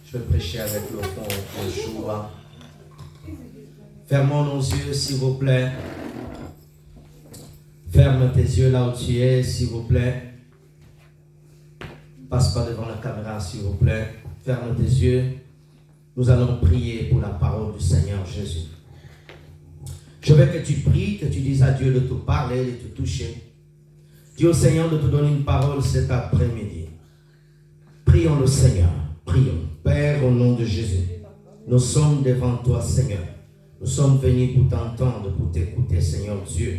Je vais prêcher avec le fond Yeshua. Fermons nos yeux, s'il vous plaît. Ferme tes yeux là où tu es, s'il vous plaît. Passe pas devant la caméra, s'il vous plaît. Ferme tes yeux. Nous allons prier pour la parole du Seigneur Jésus. Je veux que tu pries, que tu dises à Dieu de te parler, de te toucher. Dis au Seigneur de te donner une parole cet après-midi. Prions le Seigneur. Prions. Père, au nom de Jésus, nous sommes devant toi, Seigneur. Nous sommes venus pour t'entendre, pour t'écouter, Seigneur Dieu.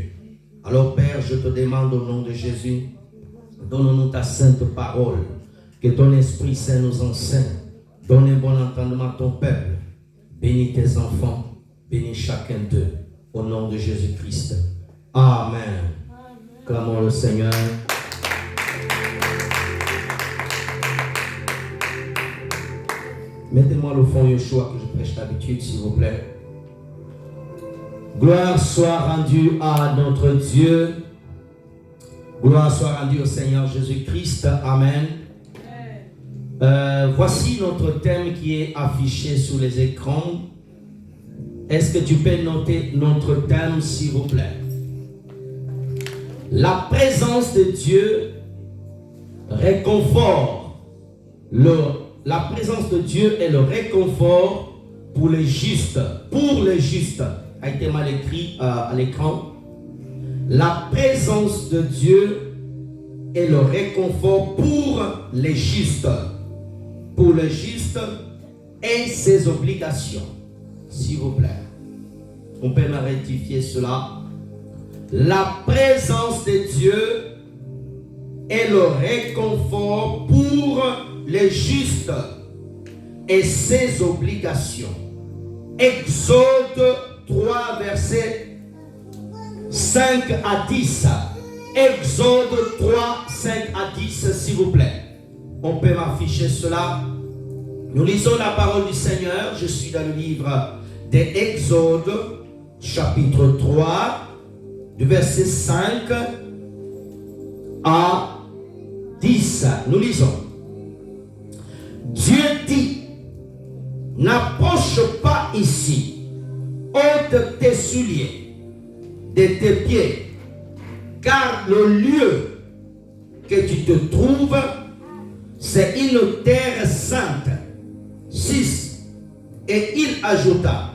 Alors, Père, je te demande au nom de Jésus, donne-nous ta sainte parole. Que ton Esprit Saint nous enseigne. Donne un bon entendement à ton peuple. Bénis tes enfants. Bénis chacun d'eux. Au nom de Jésus-Christ. Amen. Clamons le Seigneur. Mettez-moi le fond Yeshua que je prêche d'habitude, s'il vous plaît. Gloire soit rendue à notre Dieu. Gloire soit rendue au Seigneur Jésus-Christ. Amen. Voici notre thème qui est affiché sur les écrans. Est-ce que tu peux noter notre thème, s'il vous plaît? La présence de Dieu réconfort. La présence de Dieu est le réconfort pour les justes. Pour les justes. A été mal écrit à l'écran. La présence de Dieu est le réconfort pour les justes. Pour les justes et ses obligations. S'il vous plaît. On peut me rectifier cela. La présence de Dieu est le réconfort pour les justes et ses obligations. Exode 3, versets 5 à 10. Exode 3, 5 à 10, s'il vous plaît. On peut m'afficher cela. Nous lisons la parole du Seigneur. Je suis dans le livre d'Exode, chapitre 3, du verset 5 à 10. Nous lisons. Dieu dit, n'approche pas ici, ôte tes souliers de tes pieds, car le lieu que tu te trouves, c'est une terre sainte. 6. Et il ajouta,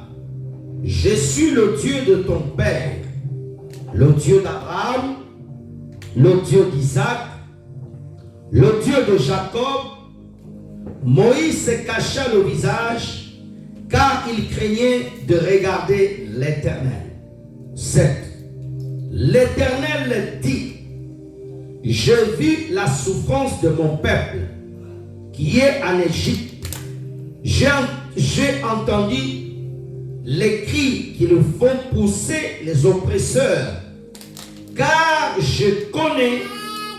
je suis le Dieu de ton père, le Dieu d'Abraham, le Dieu d'Isaac, le Dieu de Jacob. Moïse se cacha le visage, car il craignait de regarder l'Éternel. 7. L'Éternel dit, j'ai vu la souffrance de mon peuple, qui est en Égypte. J'ai entendu les cris qui le font pousser les oppresseurs, car je connais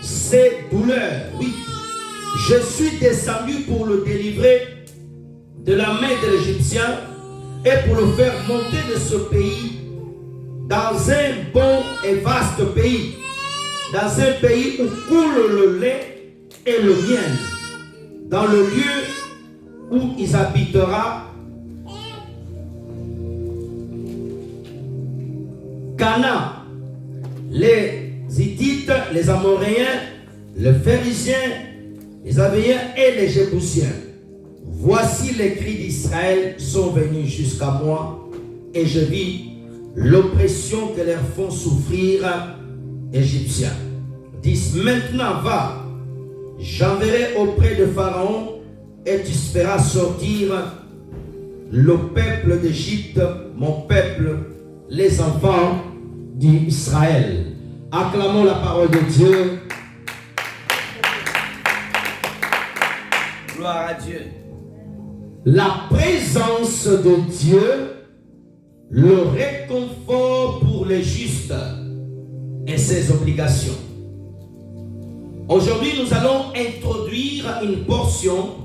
ses douleurs. Oui, je suis descendu pour le délivrer de la main de l'Égyptien et pour le faire monter de ce pays dans un bon et vaste pays, dans un pays où coule le lait et le miel, dans le lieu où il habitera. Canaan, les Hittites, les Amoréens, les Phérésiens, les Avéens et les Jébusiens. Voici les cris d'Israël sont venus jusqu'à moi, et je vis l'oppression que leur font souffrir Égyptiens. 10. Maintenant va, j'enverrai auprès de Pharaon, et tu feras sortir le peuple d'Égypte, mon peuple, les enfants d'Israël. Acclamons la parole de Dieu. Gloire à Dieu. La présence de Dieu, le réconfort pour les justes et ses obligations. Aujourd'hui, nous allons introduire une portion,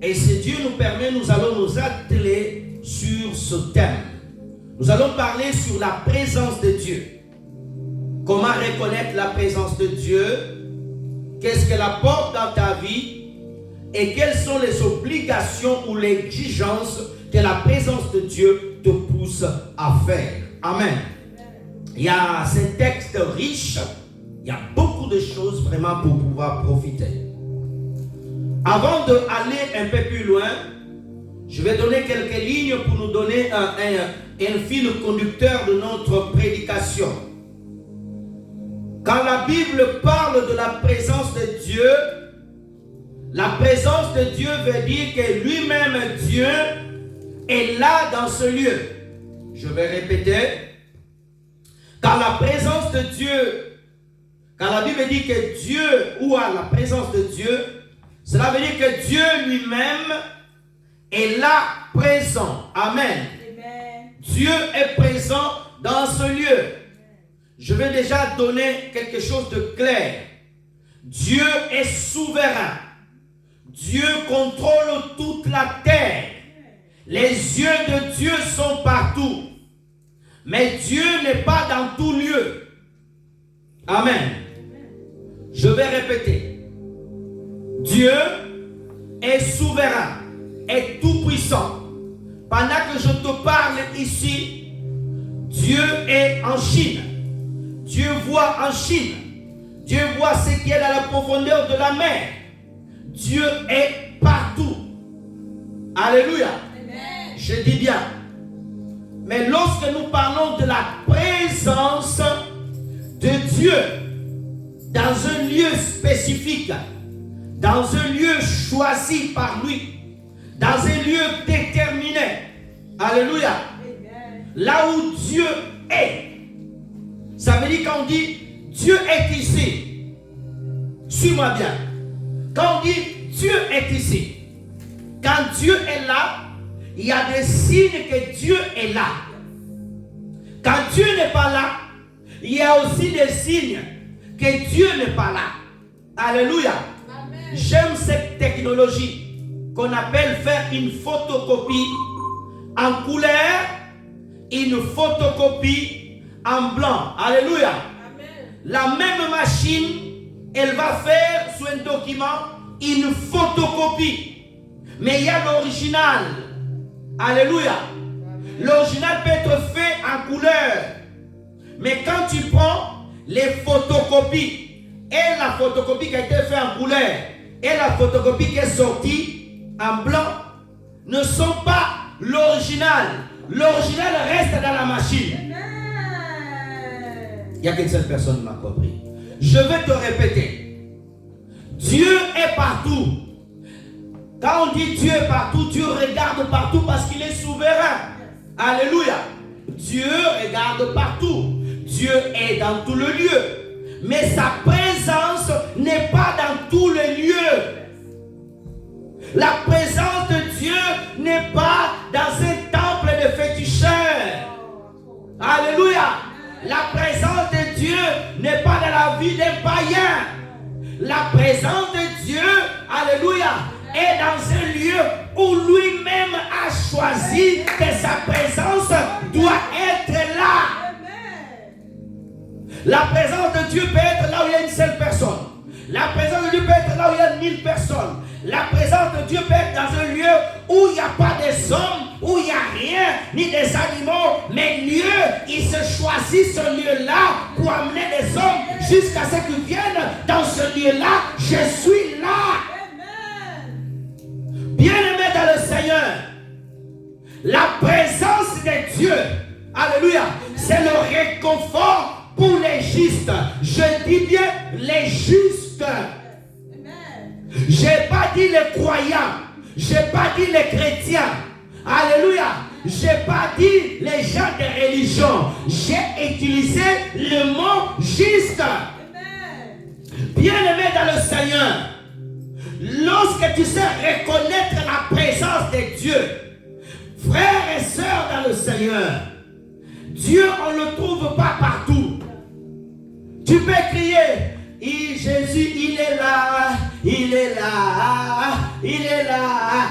et si Dieu nous permet, nous allons nous atteler sur ce thème. Nous allons parler sur la présence de Dieu. Comment reconnaître la présence de Dieu? Qu'est-ce qu'elle apporte dans ta vie? et quelles sont les obligations ou les exigences que la présence de Dieu te pousse à faire. Amen. Il y a ce texte riche, il y a beaucoup de choses vraiment pour pouvoir profiter. Avant d'aller un peu plus loin, je vais donner quelques lignes pour nous donner un fil conducteur de notre prédication. Quand la Bible parle de la présence de Dieu, la présence de Dieu veut dire que lui-même, Dieu, est là dans ce lieu. Je vais répéter. Quand la présence de Dieu, quand la Bible dit que Dieu ou à la présence de Dieu, cela veut dire que Dieu lui-même est là présent. Amen. Amen. Dieu est présent dans ce lieu. Je vais déjà donner quelque chose de clair. Dieu est souverain. Dieu contrôle toute la terre. Les yeux de Dieu sont partout. Mais Dieu n'est pas dans tout lieu. Amen. Je vais répéter. Dieu est souverain, est tout puissant. Pendant que je te parle ici, Dieu est en Chine. Dieu voit en Chine. Dieu voit ce qui est dans la profondeur de la mer. Dieu est partout. Alléluia. Amen. Je dis bien. Mais lorsque nous parlons de la présence de Dieu dans un lieu spécifique, dans un lieu choisi par lui, dans un lieu déterminé, alléluia, amen. Là où Dieu est, ça veut dire quand on dit Dieu est ici, suis-moi bien, quand on dit Dieu est ici, quand Dieu est là, il y a des signes que Dieu est là. Quand Dieu n'est pas là, il y a aussi des signes que Dieu n'est pas là. Alléluia. Amen. J'aime cette technologie qu'on appelle faire une photocopie en couleur, une photocopie en blanc. Alléluia. Amen. La même machine, elle va faire sur un document une photocopie. Mais il y a l'original. Alléluia. L'original peut être fait en couleur. Mais quand tu prends les photocopies et la photocopie qui a été faite en couleur et la photocopie qui est sortie en blanc ne sont pas l'original. L'original reste dans la machine. Il n'y a qu'une seule personne qui m'a compris. Je vais te répéter. Dieu est partout. Quand on dit Dieu est partout, Dieu regarde partout parce qu'il est souverain. Alléluia. Dieu regarde partout. Dieu est dans tout le lieu. Mais sa présence n'est pas dans tout le lieu. La présence de Dieu n'est pas dans un temple de féticheurs. Alléluia. La présence de Dieu n'est pas dans la vie d'un païen. La présence de Dieu, alléluia, est dans un lieu où lui-même a choisi que sa présence doit être là. La présence de Dieu peut être là où il y a une seule personne. La présence de Dieu peut être là où il y a 1000 personnes. La présence de Dieu peut être dans un lieu où il n'y a pas des hommes, où il n'y a rien, ni des animaux, mais Dieu, il se choisit ce lieu-là pour amener des hommes jusqu'à ce qu'ils viennent dans ce lieu-là. Je suis là. Bien-aimé dans le Seigneur, la présence de Dieu, alléluia, c'est le réconfort pour les justes. Je dis bien les justes. Je n'ai pas dit les croyants, je n'ai pas dit les chrétiens, alléluia, je n'ai pas dit les gens de religion, j'ai utilisé le mot juste. Bien-aimé dans le Seigneur, lorsque tu sais reconnaître la présence de Dieu, frères et sœurs dans le Seigneur, Dieu on ne le trouve pas partout. Tu peux crier, Jésus il est là, il est là, il est là.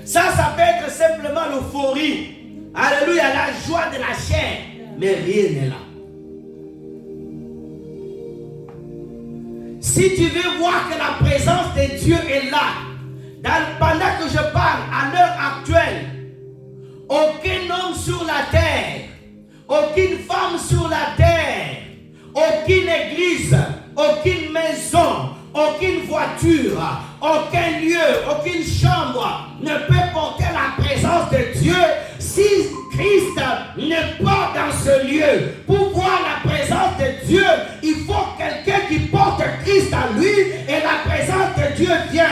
Ça peut être simplement l'euphorie, alléluia, la joie de la chair, mais rien n'est là. Si tu veux voir que la présence de Dieu est là, pendant que je parle à l'heure actuelle, aucun homme sur la terre, aucune femme sur la terre, aucune église, aucune maison, aucune voiture, aucun lieu, aucune chambre ne peut porter la présence de Dieu si Christ n'est pas dans ce lieu. Pour voir la présence de Dieu, il faut quelqu'un qui porte Christ à lui et la présence de Dieu vient.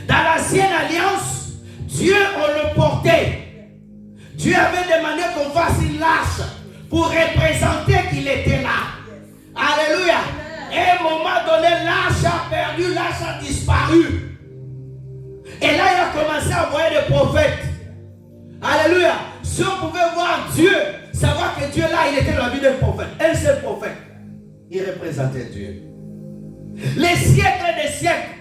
Dans l'ancienne alliance, Dieu on le portait. Dieu avait demandé qu'on fasse une lâche pour représenter qu'il était là. Alléluia. Et à un moment donné, l'arche a perdu, l'arche a disparu. Et là, il a commencé à envoyer des prophètes. Alléluia. Si on pouvait voir Dieu, savoir que Dieu là, il était dans la vie d'un prophète. Un seul prophète. Il représentait Dieu. Les siècles des siècles.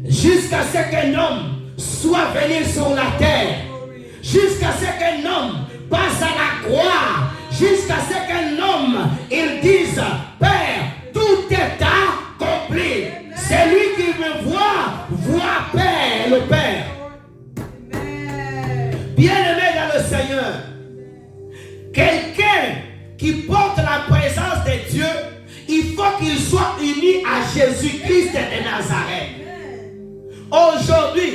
Jusqu'à ce qu'un homme soit venu sur la terre. Jusqu'à ce qu'un homme passe à la croix. Jusqu'à ce qu'un homme, il dise, Père, tout est accompli. Celui qui me voit Père, le Père. Bien-aimé dans le Seigneur, quelqu'un qui porte la présence de Dieu, il faut qu'il soit uni à Jésus-Christ de Nazareth. Aujourd'hui,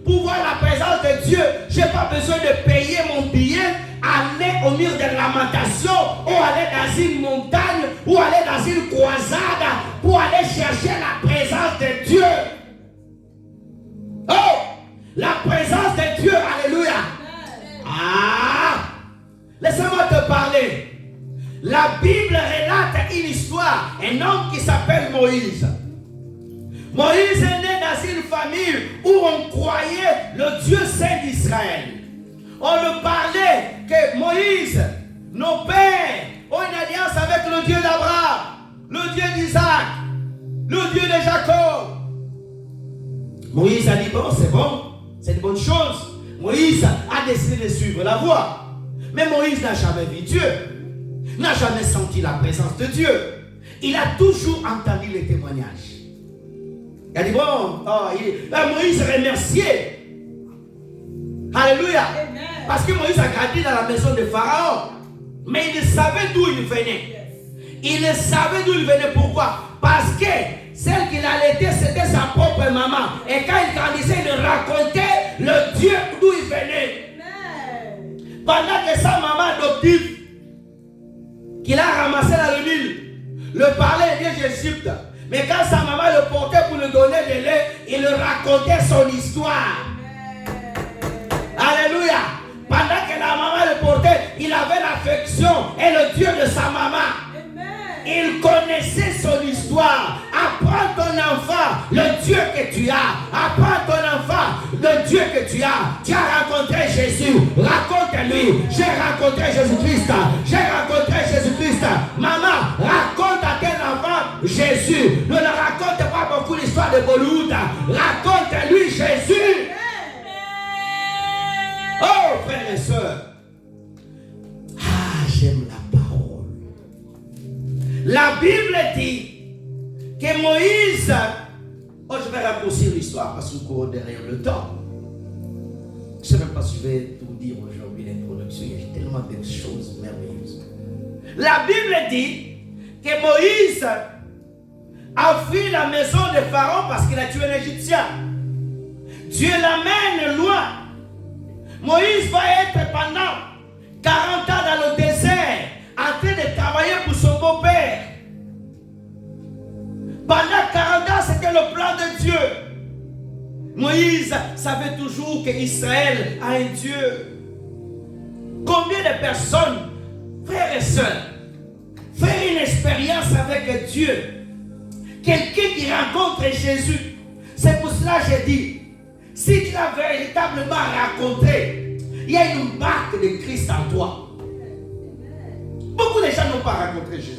pour voir la présence de Dieu, je n'ai pas besoin de payer mon billet, aller au mur de lamentation, ou aller dans une montagne, ou aller dans une croisade, pour aller chercher la présence de Dieu. Oh! La présence de Dieu, alléluia. Ah! Laissez-moi te parler. La Bible relate une histoire, un homme qui s'appelle Moïse. Moïse est né dans une famille où on croyait le Dieu saint d'Israël. On le parlait que Moïse, nos pères, ont une alliance avec le Dieu d'Abraham, le Dieu d'Isaac, le Dieu de Jacob. Moïse a dit, bon, c'est une bonne chose. Moïse a décidé de suivre la voie. Mais Moïse n'a jamais vu Dieu, n'a jamais senti la présence de Dieu. Il a toujours entendu les témoignages. Il a dit, bon, Moïse remerciait. Alléluia. Amen. Parce que Moïse a grandi dans la maison de Pharaon. Mais il savait d'où il venait. Il savait d'où il venait. Pourquoi? Parce que celle qu'il allaitait, c'était sa propre maman. Et quand il grandissait, il racontait le Dieu d'où il venait. Amen. Pendant que sa maman adoptive, qu'il a ramassé dans le Nil, le parlait bien d'Égypte. Mais quand sa maman le portait pour lui donner de lait, il racontait son histoire. Alléluia. Pendant que la maman le portait, il avait l'affection et le Dieu de sa maman. Il connaissait son histoire. Apprends ton enfant le Dieu que tu as. Apprends ton enfant le Dieu que tu as. Tu as rencontré Jésus. Raconte-lui. J'ai rencontré Jésus-Christ. J'ai rencontré Jésus-Christ. Maman, raconte à tes enfants Jésus. Ne leur raconte pas beaucoup l'histoire de Bollywood. Raconte-lui Jésus. Oh, frères et sœurs. Ah, j'aime la parole. La Bible dit que Moïse... Oh, je vais raccourcir l'histoire parce qu'on court derrière le temps. Je ne sais même pas si je vais tout dire aujourd'hui, l'introduction. Il y a tellement de choses merveilleuses. La Bible dit que Moïse a fui la maison de Pharaon parce qu'il a tué un Égyptien. Dieu l'amène loin. Moïse va être pendant 40 ans dans le désert en train de travailler pour son beau-père. Pendant 40 ans, c'était le plan de Dieu. Moïse savait toujours qu'Israël a un Dieu. Combien de personnes, frères et sœurs, faire une expérience avec Dieu? Quelqu'un qui rencontre Jésus. C'est pour cela que j'ai dit, si tu l'as véritablement rencontré, il y a une marque de Christ en toi. Beaucoup de gens n'ont pas rencontré Jésus.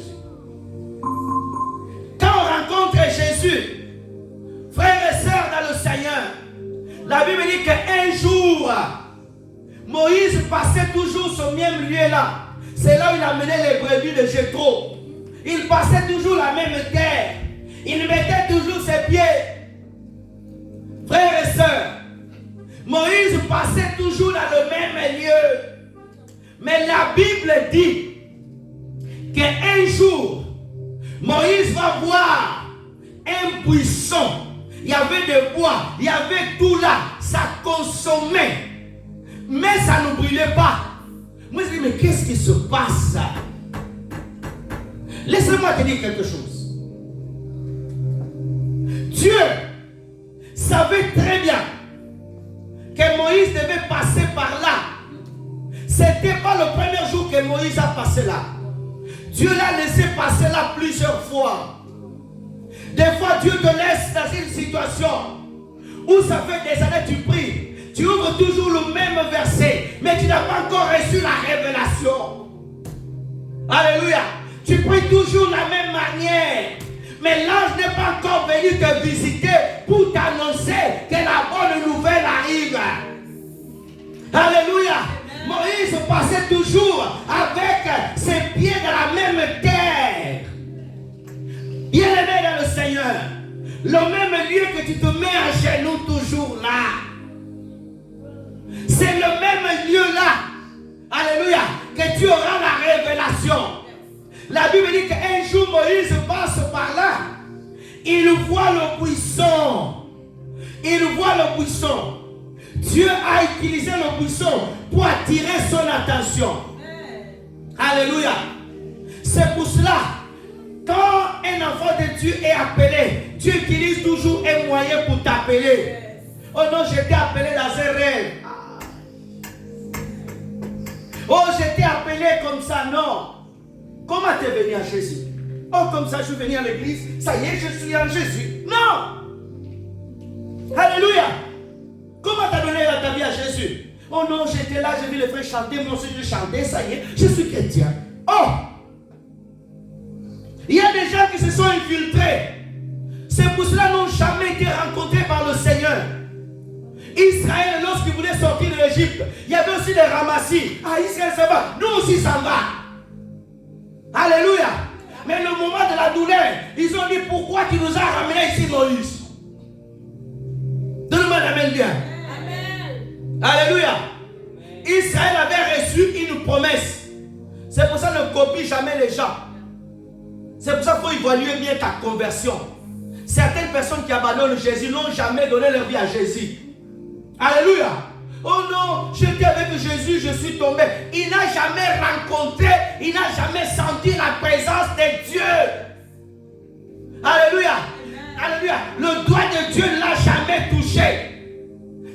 Quand on rencontre Jésus, frères et sœurs dans le Seigneur, la Bible dit qu'un jour, Moïse passait toujours ce même lieu là. C'est là où il amenait les brebis de Jéthro. Il passait toujours la même terre. Il mettait toujours ses pieds. Frères et sœurs, Moïse passait toujours dans le même lieu. Mais la Bible dit qu'un jour, Moïse va voir un buisson. Il y avait des bois, il y avait tout là. Ça consommait. Mais ça ne brûlait pas. Moi je dis, mais qu'est-ce qui se passe? Laisse-moi te dire quelque chose. Dieu savait très bien que Moïse devait passer par là. Ce n'était pas le premier jour que Moïse a passé là. Dieu l'a laissé passer là plusieurs fois. Des fois, Dieu te laisse dans une situation où ça fait des années que tu pries. Tu ouvres toujours le même verset, mais tu n'as pas encore reçu la révélation. Alléluia. Tu pries toujours de la même manière. Mais l'ange n'est pas encore venu te visiter pour t'annoncer que la bonne nouvelle arrive. Alléluia. Moïse passait toujours avec ses pieds dans la même terre. Bien-aimé dans le Seigneur, le même lieu que tu te mets à genoux toujours là. C'est le même lieu là. Alléluia. Que tu auras la révélation. La Bible dit qu'un jour Moïse passe par là. Il voit le buisson. Il voit le buisson. Dieu a utilisé le buisson pour attirer son attention. Alléluia. C'est pour cela, quand un enfant de Dieu est appelé, Dieu utilise toujours un moyen pour t'appeler. Oh non, j'étais appelé dans un rêve. Oh, j'étais appelé comme ça, non. Comment tu es venu à Jésus? Oh, comme ça, je suis venu à l'église. Ça y est, je suis en Jésus. Non. Alléluia. Comment tu as donné ta vie à Jésus? Oh non, j'étais là, j'ai vu les frères chanter. Moi aussi, je chantais. Ça y est, je suis chrétien. Oh. Il y a des gens qui se sont infiltrés. C'est pour cela qu'ils n'ont jamais été rencontrés par le Seigneur. Israël, lorsqu'il voulait sortir de l'Égypte, il y avait aussi des ramassis. Ah, Israël ça va, nous aussi ça va. Alléluia. Mais le moment de la douleur, ils ont dit, pourquoi tu nous as ramenés ici, Moïse? Donne-moi la main bien. Amen. Alléluia. Israël avait reçu une promesse. C'est pour ça qu'on ne copie jamais les gens. C'est pour ça qu'il faut évaluer bien ta conversion. Certaines personnes qui abandonnent Jésus n'ont jamais donné leur vie à Jésus. Alléluia. Oh non, j'étais avec Jésus, je suis tombé. Il n'a jamais rencontré, il n'a jamais senti la présence de Dieu. Alléluia. Alléluia. Le doigt de Dieu ne l'a jamais touché.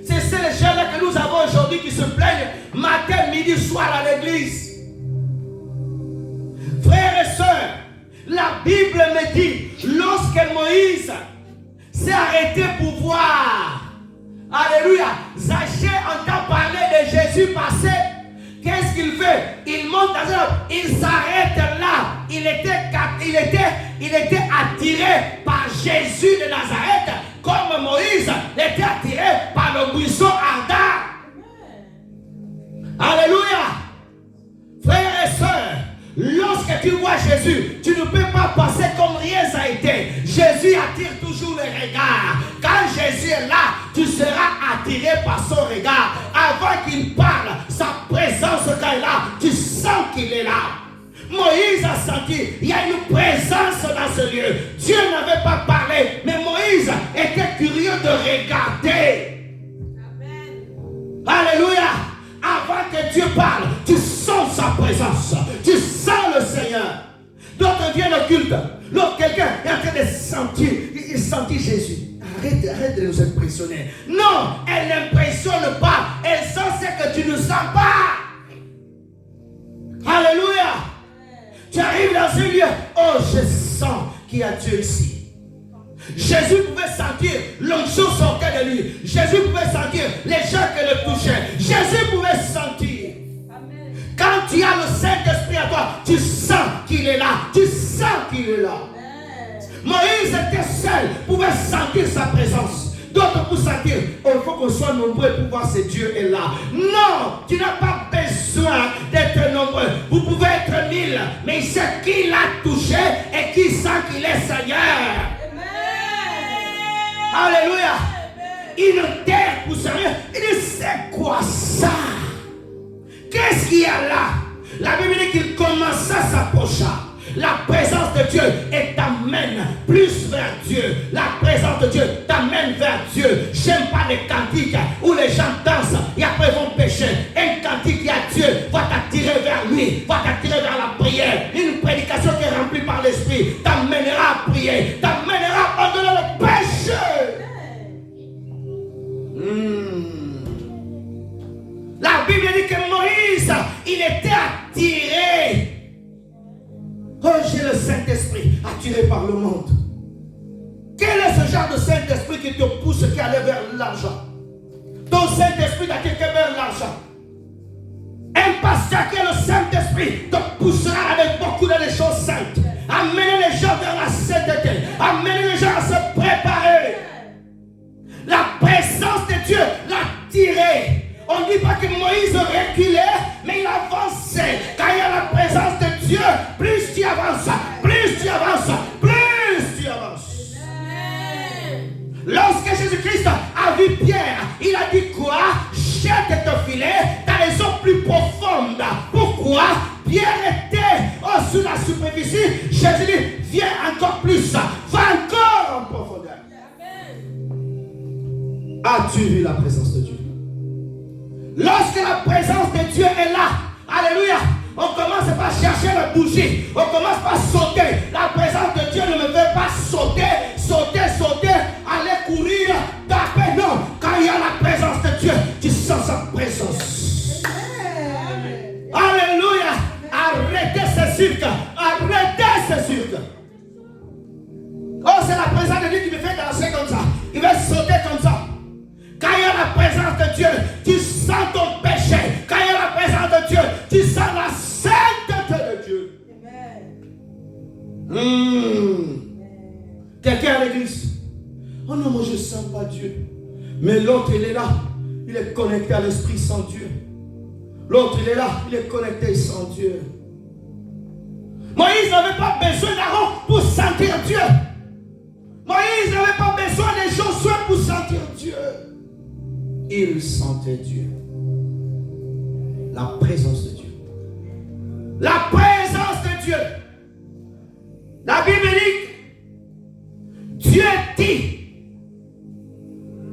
C'est ces gens-là que nous avons aujourd'hui qui se plaignent matin, midi, soir à l'église. Frères et sœurs, la Bible me dit, lorsque Moïse s'est arrêté pour voir, alléluia, Zachée entend parler de Jésus passer. Qu'est-ce qu'il fait? Il monte dans un, il s'arrête là. Il était attiré par Jésus de Nazareth, comme Moïse était attiré par le buisson ardent. Alléluia. Frères et sœurs, lorsque tu vois Jésus, tu ne peux pas passer comme rien n'a été. Jésus attire toujours les regards. Quand Jésus est là, tu seras attiré par son regard. Avant qu'il parle, sa présence quand il est là, tu sens qu'il est là. Moïse a senti, il y a une présence dans ce lieu. Dieu n'avait pas parlé, mais Moïse était curieux de regarder. Amen. Alléluia. Avant que Dieu parle, tu sens sa présence. Tu sens le Seigneur. D'autres viennent au culte. Lorsque quelqu'un est en train de sentir, il sentit Jésus. Arrête de nous impressionner. Non, elle n'impressionne pas. Elle sent ce que tu ne sens pas. Alléluia. Tu arrives dans ce lieu. Oh, je sens qu'il y a Dieu ici. Jésus pouvait sentir l'onction sortait de lui. Jésus pouvait sentir les gens qui le touchaient. Jésus pouvait sentir. Amen. Quand tu as le Saint-Esprit à toi, tu sens qu'il est là. Tu sens qu'il est là. Amen. Moïse était seul, pouvait sentir sa présence. D'autres pour sentir, oh, il faut qu'on soit nombreux pour voir si Dieu est là. Non, tu n'as pas besoin besoin d'être nombreux. Vous pouvez être 1000, mais ce qu'il a touché et qui sent qu'il est Seigneur. Alléluia. Une terre poussera. Il dit, c'est quoi ça? Qu'est-ce qu'il y a là? La Bible dit qu'il commença à s'approcher. La présence de Dieu t'amène plus vers Dieu. La présence de Dieu t'amène vers Dieu. J'aime pas les cantiques où les gens dansent et après vont pécher. Un cantique qui a Dieu va t'attirer vers lui, va t'attirer vers la prière. Une prédication qui est remplie par l'Esprit t'amènera à prier, t'amènera à abandonner le péché. La Bible dit que Moïse, il était attiré. Oh, j'ai le Saint-Esprit attiré par le monde. Quel est ce genre de Saint-Esprit qui te pousse, qui allait vers l'argent? Ton Saint-Esprit t'attire vers l'argent. Un pasteur qui est le Saint-Esprit te poussera avec beaucoup de choses saintes. Amener les gens vers la sainteté. Amener les gens à se préparer. La présence de Dieu l'a tiré. On ne dit pas que Moïse reculait, mais il avançait. Quand il y a la présence de Dieu, plus tu avances, plus tu avances, plus tu avances. Lorsque Jésus-Christ a vu Pierre, il a dit quoi? Jette ton filet dans les eaux plus profondes. Pourquoi? Pierre était sous la superficie. Jésus dit, viens encore plus, va encore en profondeur. As-tu vu la présence de Dieu? Lorsque la présence de Dieu est là, alléluia, on commence pas à chercher la bougie, on commence pas à sauter. La présence de Dieu ne me fait pas sauter, aller courir, taper. Non, quand il y a la présence de Dieu, tu sens sa présence. Alléluia, arrêtez ce cirque, Oh, c'est la présence de Dieu qui me fait danser comme ça, il va sauter comme ça. Quand il y a la présence de Dieu, tu sens ton péché. Quand il y a la présence de Dieu, tu sens la sainteté de Dieu. Quelqu'un à l'église. Oh non, moi je ne sens pas Dieu. Mais l'autre, il est là. Il est connecté à l'Esprit sans Dieu. L'autre, il est là. Il est connecté sans Dieu. Moïse n'avait pas besoin d'Aaron pour sentir Dieu. Moïse n'avait pas besoin de Josué pour sentir Dieu. Il sentait Dieu. La présence de Dieu. La présence de Dieu. La Bible dit,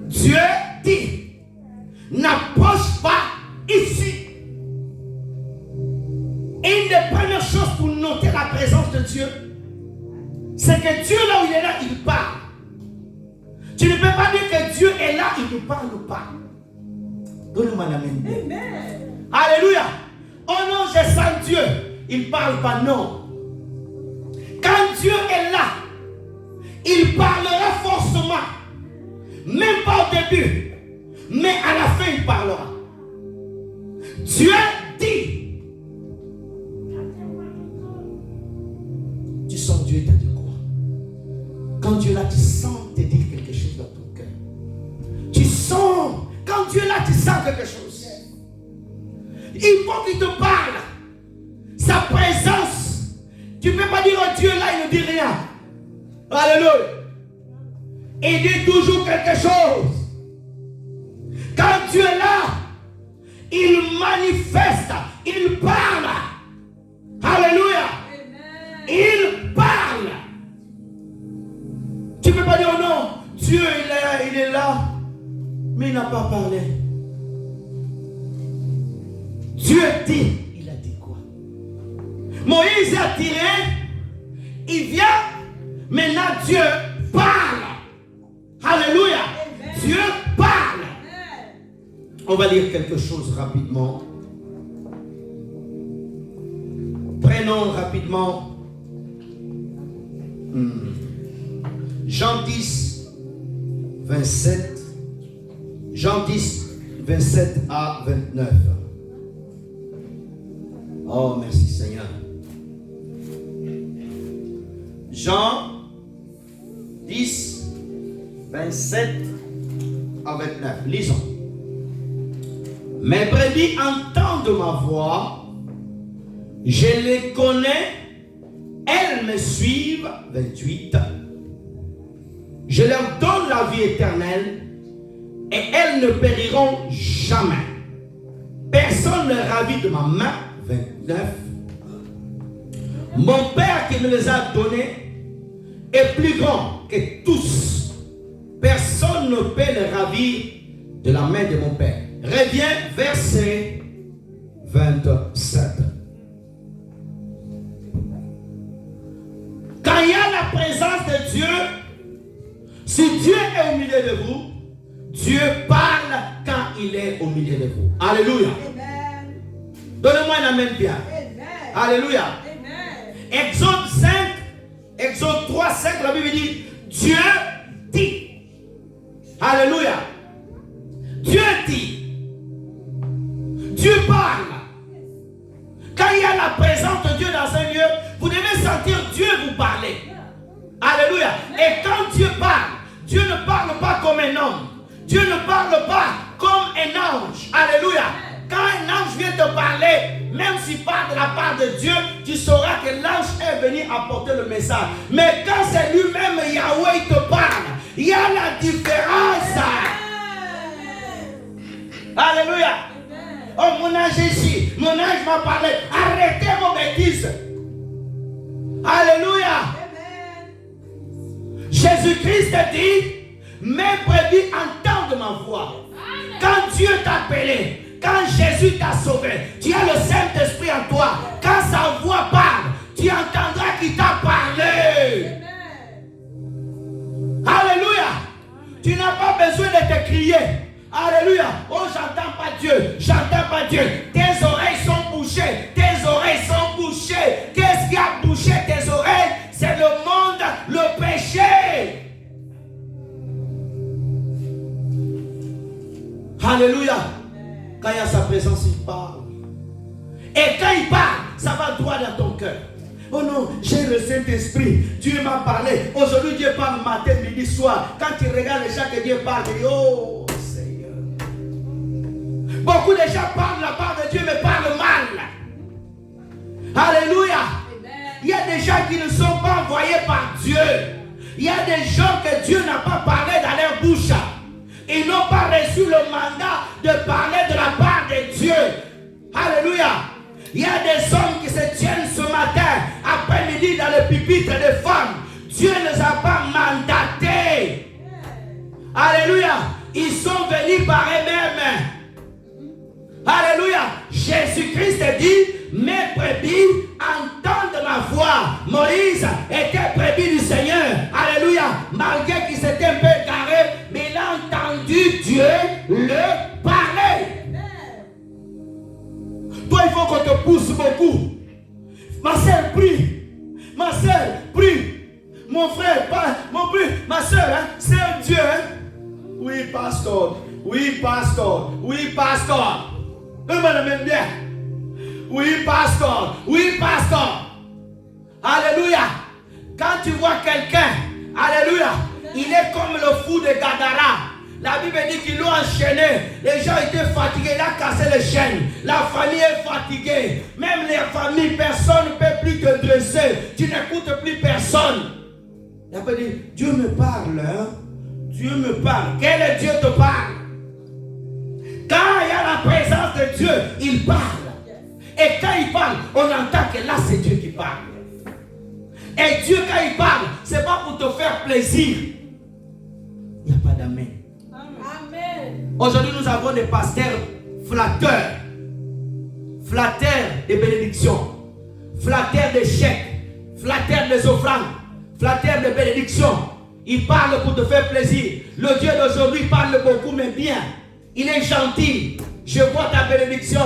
Dieu dit, n'approche pas ici. Une des premières choses pour noter la présence de Dieu, c'est que Dieu, là où il est là, il parle. Tu ne peux pas dire que Dieu est là, il ne parle pas. Donne-moi la main. Amen. Alléluia. Oh non, je sens Dieu. Il ne parle pas, non. Quand Dieu est là, il parlera forcément. Même pas au début, mais à la fin, il parlera. Dieu dit. Tu sens Dieu, il t'a dit quoi? Quand Dieu est là, tu sens te dire quelque chose dans ton cœur. Tu sens. Quand Dieu est là, tu sens quelque chose. Il faut qu'il te parle. Sa présence. Tu ne peux pas dire oh, Dieu là, il ne dit rien. Alléluia. Il dit toujours quelque chose. Quand Dieu est là, il manifeste. Il parle. Alléluia. Il parle. Tu ne peux pas dire oh non, Dieu il est là. Mais il n'a pas parlé. Dieu dit. Il a dit quoi? Moïse a tiré. Il vient. Maintenant Dieu parle. Alléluia. Amen. Dieu parle. Amen. On va lire quelque chose rapidement. Prenons rapidement Jean 10, 27. Jean 10, 27 à 29. Oh, merci Seigneur. Jean 10, 27 à 29. Lisons. Mes brebis entendent ma voix, je les connais, elles me suivent. 28. Je leur donne la vie éternelle et elles ne périront jamais. Personne ne ravit de ma main. 29. Mon Père qui me les a donnés est plus grand que tous. Personne ne peut les ravir de la main de mon Père. Reviens, verset 27. Quand il y a la présence de Dieu, si Dieu est au milieu de vous, Dieu parle quand il est au milieu de vous. Alléluia. Donnez-moi un amen bien. Alléluia. Exode 5, Exode 3, 5, la Bible dit, Dieu dit. Alléluia. Dieu dit. Dieu parle. Quand il y a la présence de Dieu dans un lieu, vous devez sentir Dieu vous parler. Alléluia. Et quand Dieu parle, Dieu ne parle pas comme un homme. Dieu ne parle pas comme un ange. Alléluia. Quand un ange vient te parler, même s'il parle de la part de Dieu, tu sauras que l'ange est venu apporter le message. Mais quand c'est lui-même Yahweh qui te parle, il y a la différence. Alléluia. Oh, mon ange ici, mon ange m'a parlé. Arrêtez vos bêtises. Alléluia. Jésus-Christ dit, mes brebis entendent ma voix. Quand Dieu t'a appelé, quand Jésus t'a sauvé, tu as le Saint-Esprit en toi. Quand sa voix parle, tu entendras qu'il t'a parlé. Alléluia. Tu n'as pas besoin de te crier. Alléluia. Oh, j'entends pas Dieu. J'entends pas Dieu. Tes oreilles sont bouchées. Tes oreilles sont bouchées. Qu'est-ce qui a bouché tes oreilles? C'est le monde, le péché. Alléluia. Quand il y a sa présence, il parle. Et quand il parle, ça va droit dans ton cœur. Oh non, j'ai le Saint-Esprit. Dieu m'a parlé. Aujourd'hui, Dieu parle matin, midi, soir. Quand tu regardes les gens que Dieu parle, tu dis, oh Seigneur. Beaucoup de gens parlent de la part de Dieu, mais parlent mal. Alléluia. Il y a des gens qui ne sont pas envoyés par Dieu. Il y a des gens que Dieu n'a pas parlé dans leur bouche. Ils n'ont pas reçu le mandat de parler de la part de Dieu. Alléluia. Il y a des hommes qui se tiennent ce matin, après-midi, dans le pupitre des femmes. Dieu ne les a pas mandatés. Alléluia. Ils sont venus par eux-mêmes. Alléluia. Jésus-Christ dit, mes brebis entendent ma voix. Moïse était brebis du Seigneur. Alléluia. Malgré qu'il s'était un peu égaré, mais il a entendu Dieu le parler. Toi, il faut qu'on te pousse beaucoup. Ma soeur, prie. Ma soeur, prie. Mon frère, mon prie. Ma soeur, hein, c'est un Dieu. Hein? Oui, pasteur. Oui, pasteur. Oui, pasteur. Eux me l'aiment bien. Oui, pasteur. Oui, pasteur. Alléluia. Quand tu vois quelqu'un, alléluia, il est comme le fou de Gadara. La Bible dit qu'ils l'ont enchaîné. Les gens étaient fatigués. Il a cassé les chaînes. La famille est fatiguée. Même les familles, personne ne peut plus te dresser. Tu n'écoutes plus personne. Il a dit, Dieu me parle. Hein? Dieu me parle. Quel Dieu te parle? Quand il y a la présence de Dieu, il parle. Et quand il parle, on entend que là c'est Dieu qui parle. Et Dieu quand il parle, c'est pas pour te faire plaisir. Il n'y a pas d'amen. Aujourd'hui, nous avons des pasteurs flatteurs. Flatteurs des bénédictions. Flatteurs des chèques. Flatteurs des offrandes. Flatteurs de bénédictions. Il parle pour te faire plaisir. Le Dieu d'aujourd'hui parle beaucoup, mais bien. Il est gentil. Je vois ta bénédiction.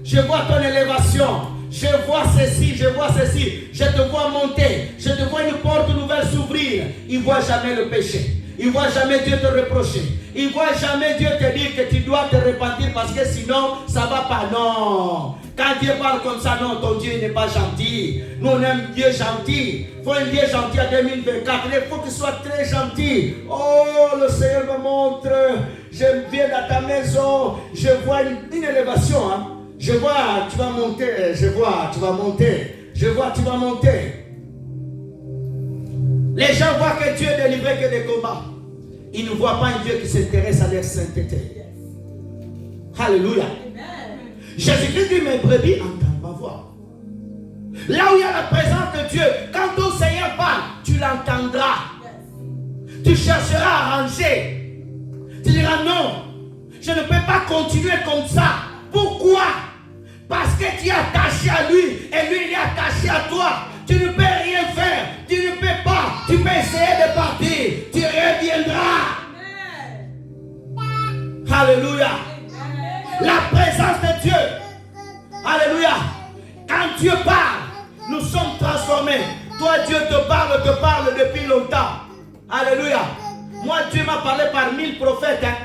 Je vois ton élévation. Je vois ceci, je vois ceci. Je te vois monter. Je te vois une porte nouvelle s'ouvrir. Il ne voit jamais le péché. Il ne voit jamais Dieu te reprocher. Il ne voit jamais Dieu te dire que tu dois te repentir parce que sinon, ça ne va pas. Non. Quand Dieu parle comme ça, non, ton Dieu n'est pas gentil. Nous, on aime Dieu gentil. Il faut un Dieu gentil en 2024. Il faut qu'il soit très gentil. Oh, le Seigneur me montre. Je viens dans ta maison, je vois une élévation. Hein. Je vois, tu vas monter. Je vois, tu vas monter. Je vois, tu vas monter. Les gens voient que Dieu est délivré que des combats. Ils ne voient pas un Dieu qui s'intéresse à leur sainteté. Alléluia. Jésus-Christ dit, mes brebis entendent ma voix. Là où il y a la présence de Dieu, quand ton Seigneur parle, tu l'entendras. Tu chercheras à arranger. Tu diras non, je ne peux pas continuer comme ça. Pourquoi? Parce que tu es attaché à lui et lui il est attaché à toi. Tu ne peux rien faire. Tu ne peux pas. Tu peux essayer de partir. Tu reviendras. Alléluia. La présence de Dieu. Alléluia. Quand Dieu parle, nous sommes transformés. Toi, Dieu te parle depuis longtemps. Alléluia. Moi, Dieu m'a parlé par 1000 prophètes. Hein.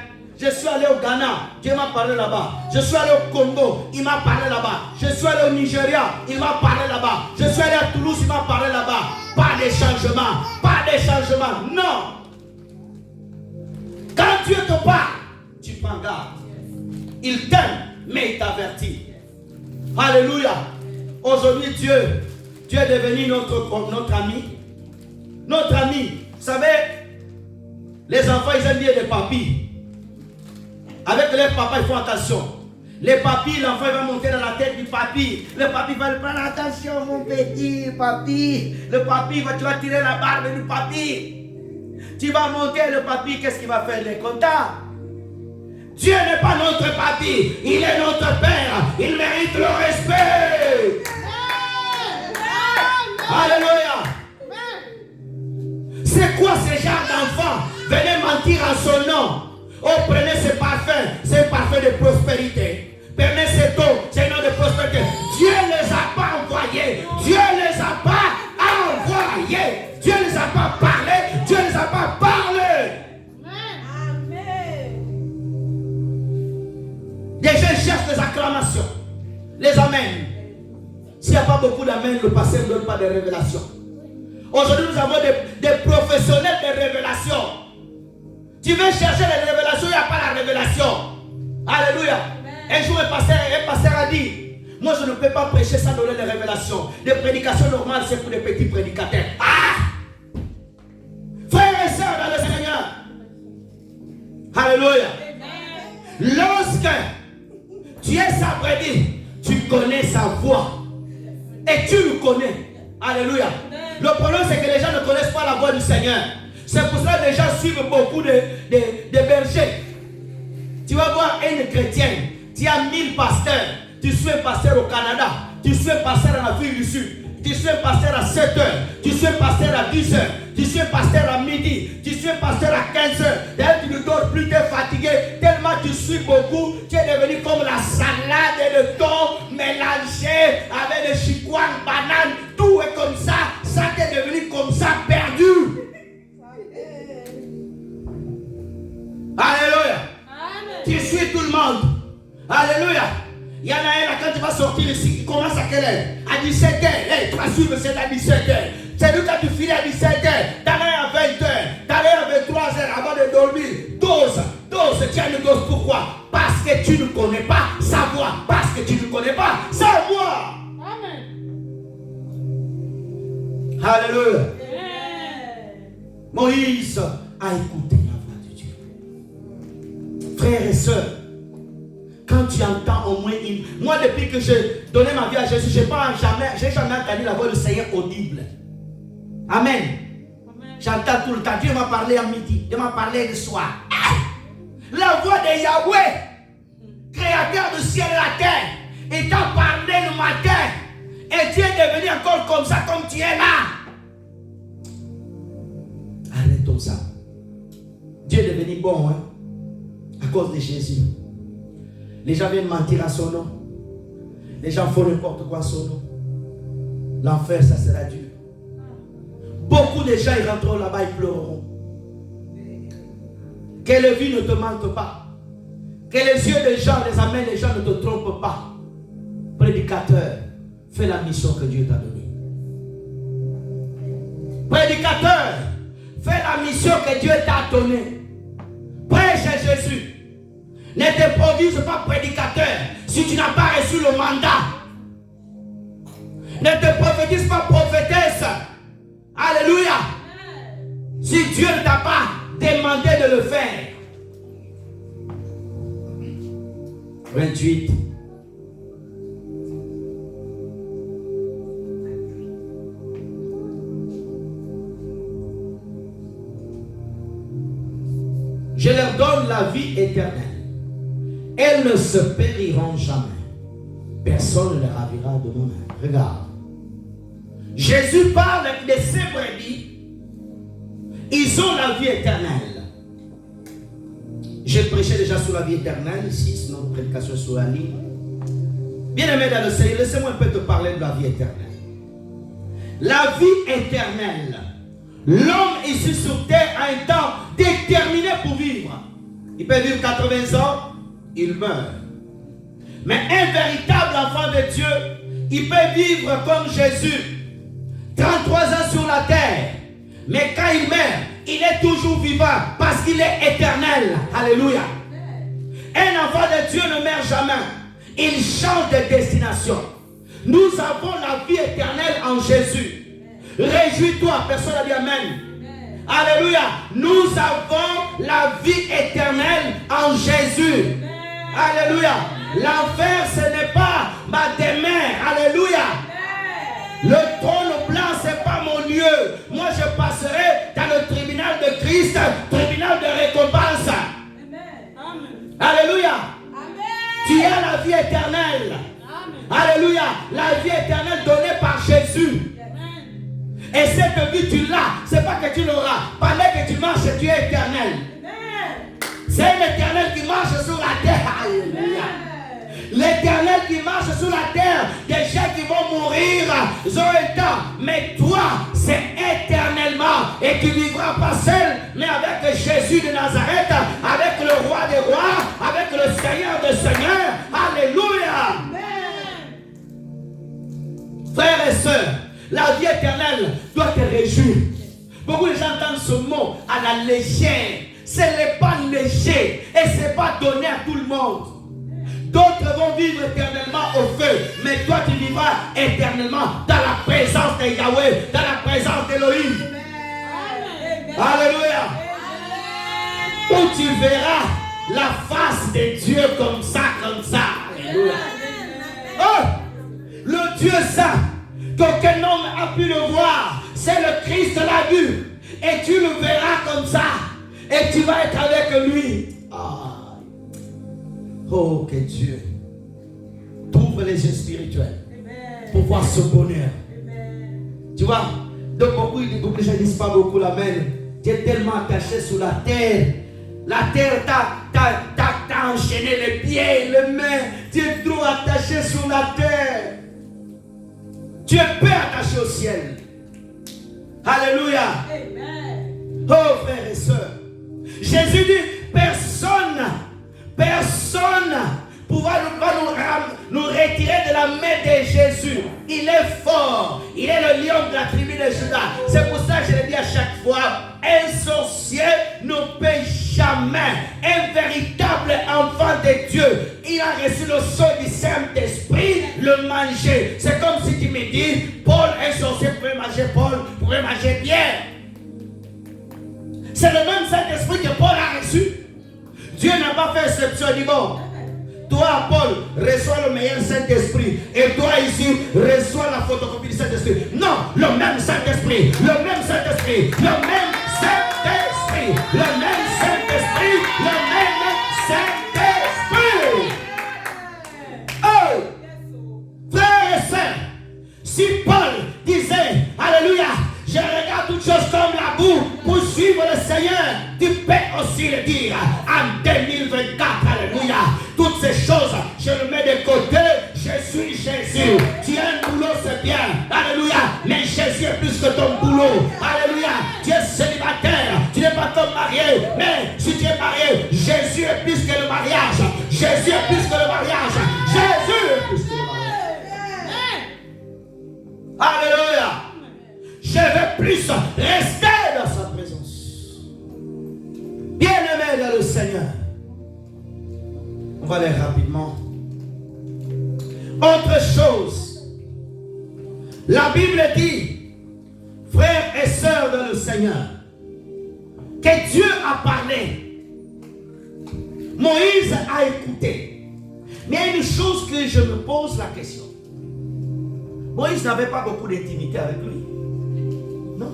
Je suis allé au Ghana, Dieu m'a parlé là-bas. Je suis allé au Congo, il m'a parlé là-bas. Je suis allé au Nigeria, il m'a parlé là-bas. Je suis allé à Toulouse, il m'a parlé là-bas. Pas de changement, pas de changement. Non. Quand Dieu te parle, tu prends garde. Il t'aime, mais il t'avertit. Alléluia. Aujourd'hui, Dieu est devenu notre ami. Notre ami. Vous savez, les enfants, ils aiment bien les papis. Avec les papas, ils font attention. Les papis, l'enfant il va monter dans la tête du papi. Le papi va le prendre attention, mon petit papi. Le papi, tu vas tirer la barbe du papi. Tu vas monter, le papi, qu'est-ce qu'il va faire? Il est content. Dieu n'est pas notre papi, il est notre père. Il mérite le respect. Alléluia. C'est quoi ce genre d'enfant? Venez mentir en son nom. Oh, prenez ce parfum, c'est parfum de prospérité. Prenez cet eau, c'est un nom de prospérité. Dieu ne les a pas envoyés. Dieu ne les a pas envoyés. Dieu ne les a pas parlé. Dieu ne les a pas parlé. Amen. Les gens cherchent des acclamations. Les amens. S'il n'y a pas beaucoup d'amens, le passé ne donne pas de révélations. Aujourd'hui, nous avons des professionnels de révélation. Tu veux chercher les révélations, il n'y a pas la révélation. Alléluia. Un jour, un pasteur a dit, moi je ne peux pas prêcher sans donner les révélations. Les prédications normales, c'est pour les petits prédicateurs. Ah! Frères et sœurs dans le Seigneur. Alléluia. Lorsque tu es sa brebis, tu connais sa voix. Et tu le connais. Alléluia. Le problème, c'est que les gens ne connaissent pas la voix du Seigneur. C'est pour ça que les gens suivent beaucoup de bergers. Tu vas voir une chrétienne. Tu as 1000 pasteurs. Tu suis un pasteur au Canada. Tu suis un pasteur en Afrique du Sud. Tu suis un pasteur à 7 heures. Tu suis un pasteur à 10 heures. Tu suis un pasteur à midi. Tu suis un pasteur à 15 heures. D'ailleurs, tu ne dors plus, tu es fatigué. Tellement tu suis beaucoup. Tu es devenu comme la salade et le thon mélangé avec le chicoine, banane. Tout est comme ça. Ça t'est devenu comme ça, perdu. Alléluia. Amen. Tu suis tout le monde. Alléluia. Il y en a un là, quand tu vas sortir ici, il commence à quelle heure? À 17h. Hey, tu vas suivre, c'est à 17h. C'est lui quand tu finis à 17h. T'en as à 20h. T'en as à 23h avant de dormir. Dose. Tu as une dose. Pourquoi? Parce que tu ne connais pas sa voix. Parce que tu ne connais pas sa voix. Amen. Alléluia. Amen. Moïse a écouté la voix de Dieu. Frères et sœurs, quand tu entends au moins une... Moi, depuis que j'ai donné ma vie à Jésus, je n'ai jamais entendu la voix du Seigneur audible. Amen. J'entends tout le temps. Dieu m'a parlé à midi. Dieu m'a parlé le soir. La voix de Yahweh, créateur du ciel et la terre, il t'a parlé le matin. Et tu es devenu encore comme ça, comme tu es là. Arrêtons ça. Dieu est devenu bon, hein, à cause de Jésus. Les gens viennent mentir à son nom. Les gens font n'importe quoi à son nom. L'enfer, ça sera dur. Beaucoup de gens, ils rentreront là-bas, ils pleureront. Que les vies ne te mentent pas. Que les yeux des gens, les amènent, les gens ne te trompent pas. Prédicateur, fais la mission que Dieu t'a donnée. Prédicateur, fais la mission que Dieu t'a donnée. Prêche Jésus. Ne t'improvise pas prédicateur si tu n'as pas reçu le mandat. Ne te prophétise pas prophétesse. Alléluia. Si Dieu ne t'a pas demandé de le faire. 28. Je leur donne la vie éternelle. Elles ne se périront jamais. Personne ne les ravira de mon main. Regarde. Jésus parle de ses brebis. Ils ont la vie éternelle. J'ai prêché déjà sur la vie éternelle ici, c'est notre prédication sur la ligne. Bien-aimé dans le Seigneur, laissez-moi un peu te parler de la vie éternelle. La vie éternelle. L'homme ici sur terre a un temps déterminé pour vivre. Il peut vivre 80 ans, il meurt. Mais un véritable enfant de Dieu, il peut vivre comme Jésus. 33 ans sur la terre. Mais quand il meurt, il est toujours vivant parce qu'il est éternel. Alléluia. Un enfant de Dieu ne meurt jamais. Il change de destination. Nous avons la vie éternelle en Jésus. Réjouis-toi, personne n'a dit Amen. Alléluia. Nous avons la vie éternelle en Jésus. Alléluia. L'enfer, ce n'est pas ma demeure. Alléluia. Le trône blanc, ce n'est pas mon lieu. Moi, je passerai dans le tribunal de Christ, tribunal de récompense. Amen. Alléluia. Amen. Tu as la vie éternelle. Amen. Alléluia. La vie éternelle donnée par Jésus. Et cette vie, tu l'as. Ce n'est pas que tu l'auras. Pendant que tu marches, tu es éternel. C'est l'éternel qui marche sur la terre. Alléluia. L'éternel qui marche sur la terre. Des gens qui vont mourir. Ils ont un temps. Mais toi, c'est éternellement. Et tu ne vivras pas seul. Mais avec Jésus de Nazareth. Avec le roi des rois. Avec le Seigneur des seigneurs. Alléluia. Amen. Frères et sœurs. La vie éternelle doit te réjouir. Beaucoup de gens entendent ce mot à la légère. Ce n'est pas léger et ce n'est pas donné à tout le monde. D'autres vont vivre éternellement au feu, mais toi tu vivras éternellement dans la présence de Yahweh, dans la présence d'Élohim. Alléluia. Où tu verras la face de Dieu comme ça, comme ça. Alléluia. Oh, le Dieu saint. Qu'aucun homme a pu le voir. C'est le Christ l'a vu. Et tu le verras comme ça. Et tu vas être avec lui. Ah. Oh, que Dieu t'ouvre les yeux spirituels. Amen. Pour voir ce bonheur. Amen. Tu vois, donc beaucoup de gens disent pas beaucoup l'amen. Tu es tellement attaché sur la terre. La terre t'a enchaîné les pieds, les mains. Tu es trop attaché sur la terre. Tu es peu attaché au ciel. Alléluia. Amen. Oh frères et sœurs. Jésus dit, personne pourra nous retirer de la main de Jésus. Il est fort. Il est le lion de la tribu de Juda. C'est pour ça que je le dis à chaque fois. Un sorcier ne peut jamais. Un véritable enfant de Dieu. Il a reçu le sceau du Saint-Esprit, le manger. C'est comme si tu me dis, Paul, un sorcier pouvait manger Paul, pouvait manger Pierre. C'est le même Saint-Esprit que Paul a reçu. Dieu n'a pas fait exception. Il dit bon, toi Paul, reçois le meilleur Saint-Esprit. Et toi ici, reçois la photocopie du Saint-Esprit. Non, le même Saint-Esprit. Le même Saint-Esprit. Le même Saint-Esprit. Le même Saint-Esprit. Le même Saint-Esprit. Oh, frères et sœurs, si Paul disait, alléluia, je regarde toutes choses comme la boue pour suivre le Seigneur, tu peux aussi le dire en 2024, alléluia. Toutes ces choses, je le mets de côté, je suis Jésus. Tu as un boulot, c'est bien, alléluia, mais Jésus est plus que ton boulot, alléluia. Tu es célibataire, tu n'es pas comme marié, mais si tu es marié, Jésus est plus que le mariage. Jésus est plus que le mariage. Jésus est plus que le mariage. Alléluia. Je veux plus rester dans sa présence. Bien-aimé dans le Seigneur. On va aller rapidement. Autre chose. La Bible dit, frères et sœurs dans le Seigneur, que Dieu a parlé. Moïse a écouté. Mais il y a une chose que je me pose la question. Moïse n'avait pas beaucoup d'intimité avec lui. Non.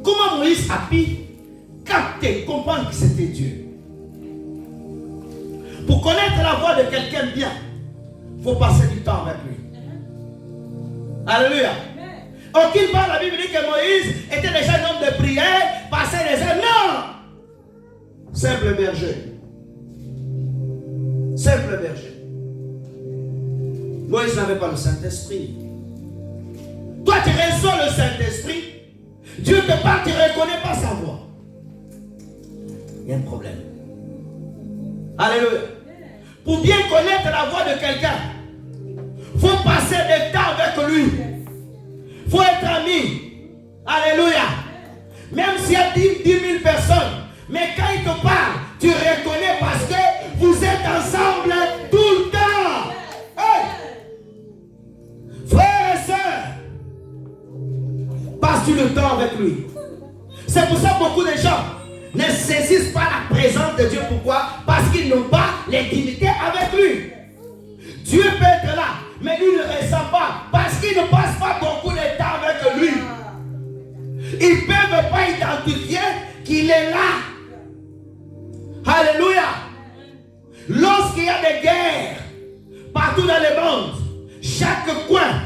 Comment Moïse a pu capter, comprendre que c'était Dieu? Pour connaître la voix de quelqu'un bien, il faut passer du temps avec lui. Alléluia. Aucune part la Bible dit que Moïse était déjà un homme de prière, passait les heures. Non! Simple berger. Simple berger. Moïse n'avait pas le Saint-Esprit. Toi, tu reçois le Saint-Esprit. Dieu te parle, tu ne reconnais pas sa voix. Il y a un problème. Alléluia. Pour bien connaître la voix de quelqu'un, il faut passer du temps avec lui. Il faut être ami. Alléluia. Même s'il y a 10 000 personnes, mais quand il te parle, tu reconnais parce que vous êtes ensemble tout le temps. Hey. Frères et sœurs, passe-tu le temps avec lui. C'est pour ça que beaucoup de gens ne saisissent pas la présence de Dieu. Pourquoi? Parce qu'ils n'ont pas l'intimité avec lui. Dieu peut être là, mais lui ne ressent pas parce qu'il ne passe pas beaucoup de temps avec lui. Ils ne peuvent pas identifier qu'il est là. Alléluia. Lorsqu'il y a des guerres partout dans le monde, chaque coin,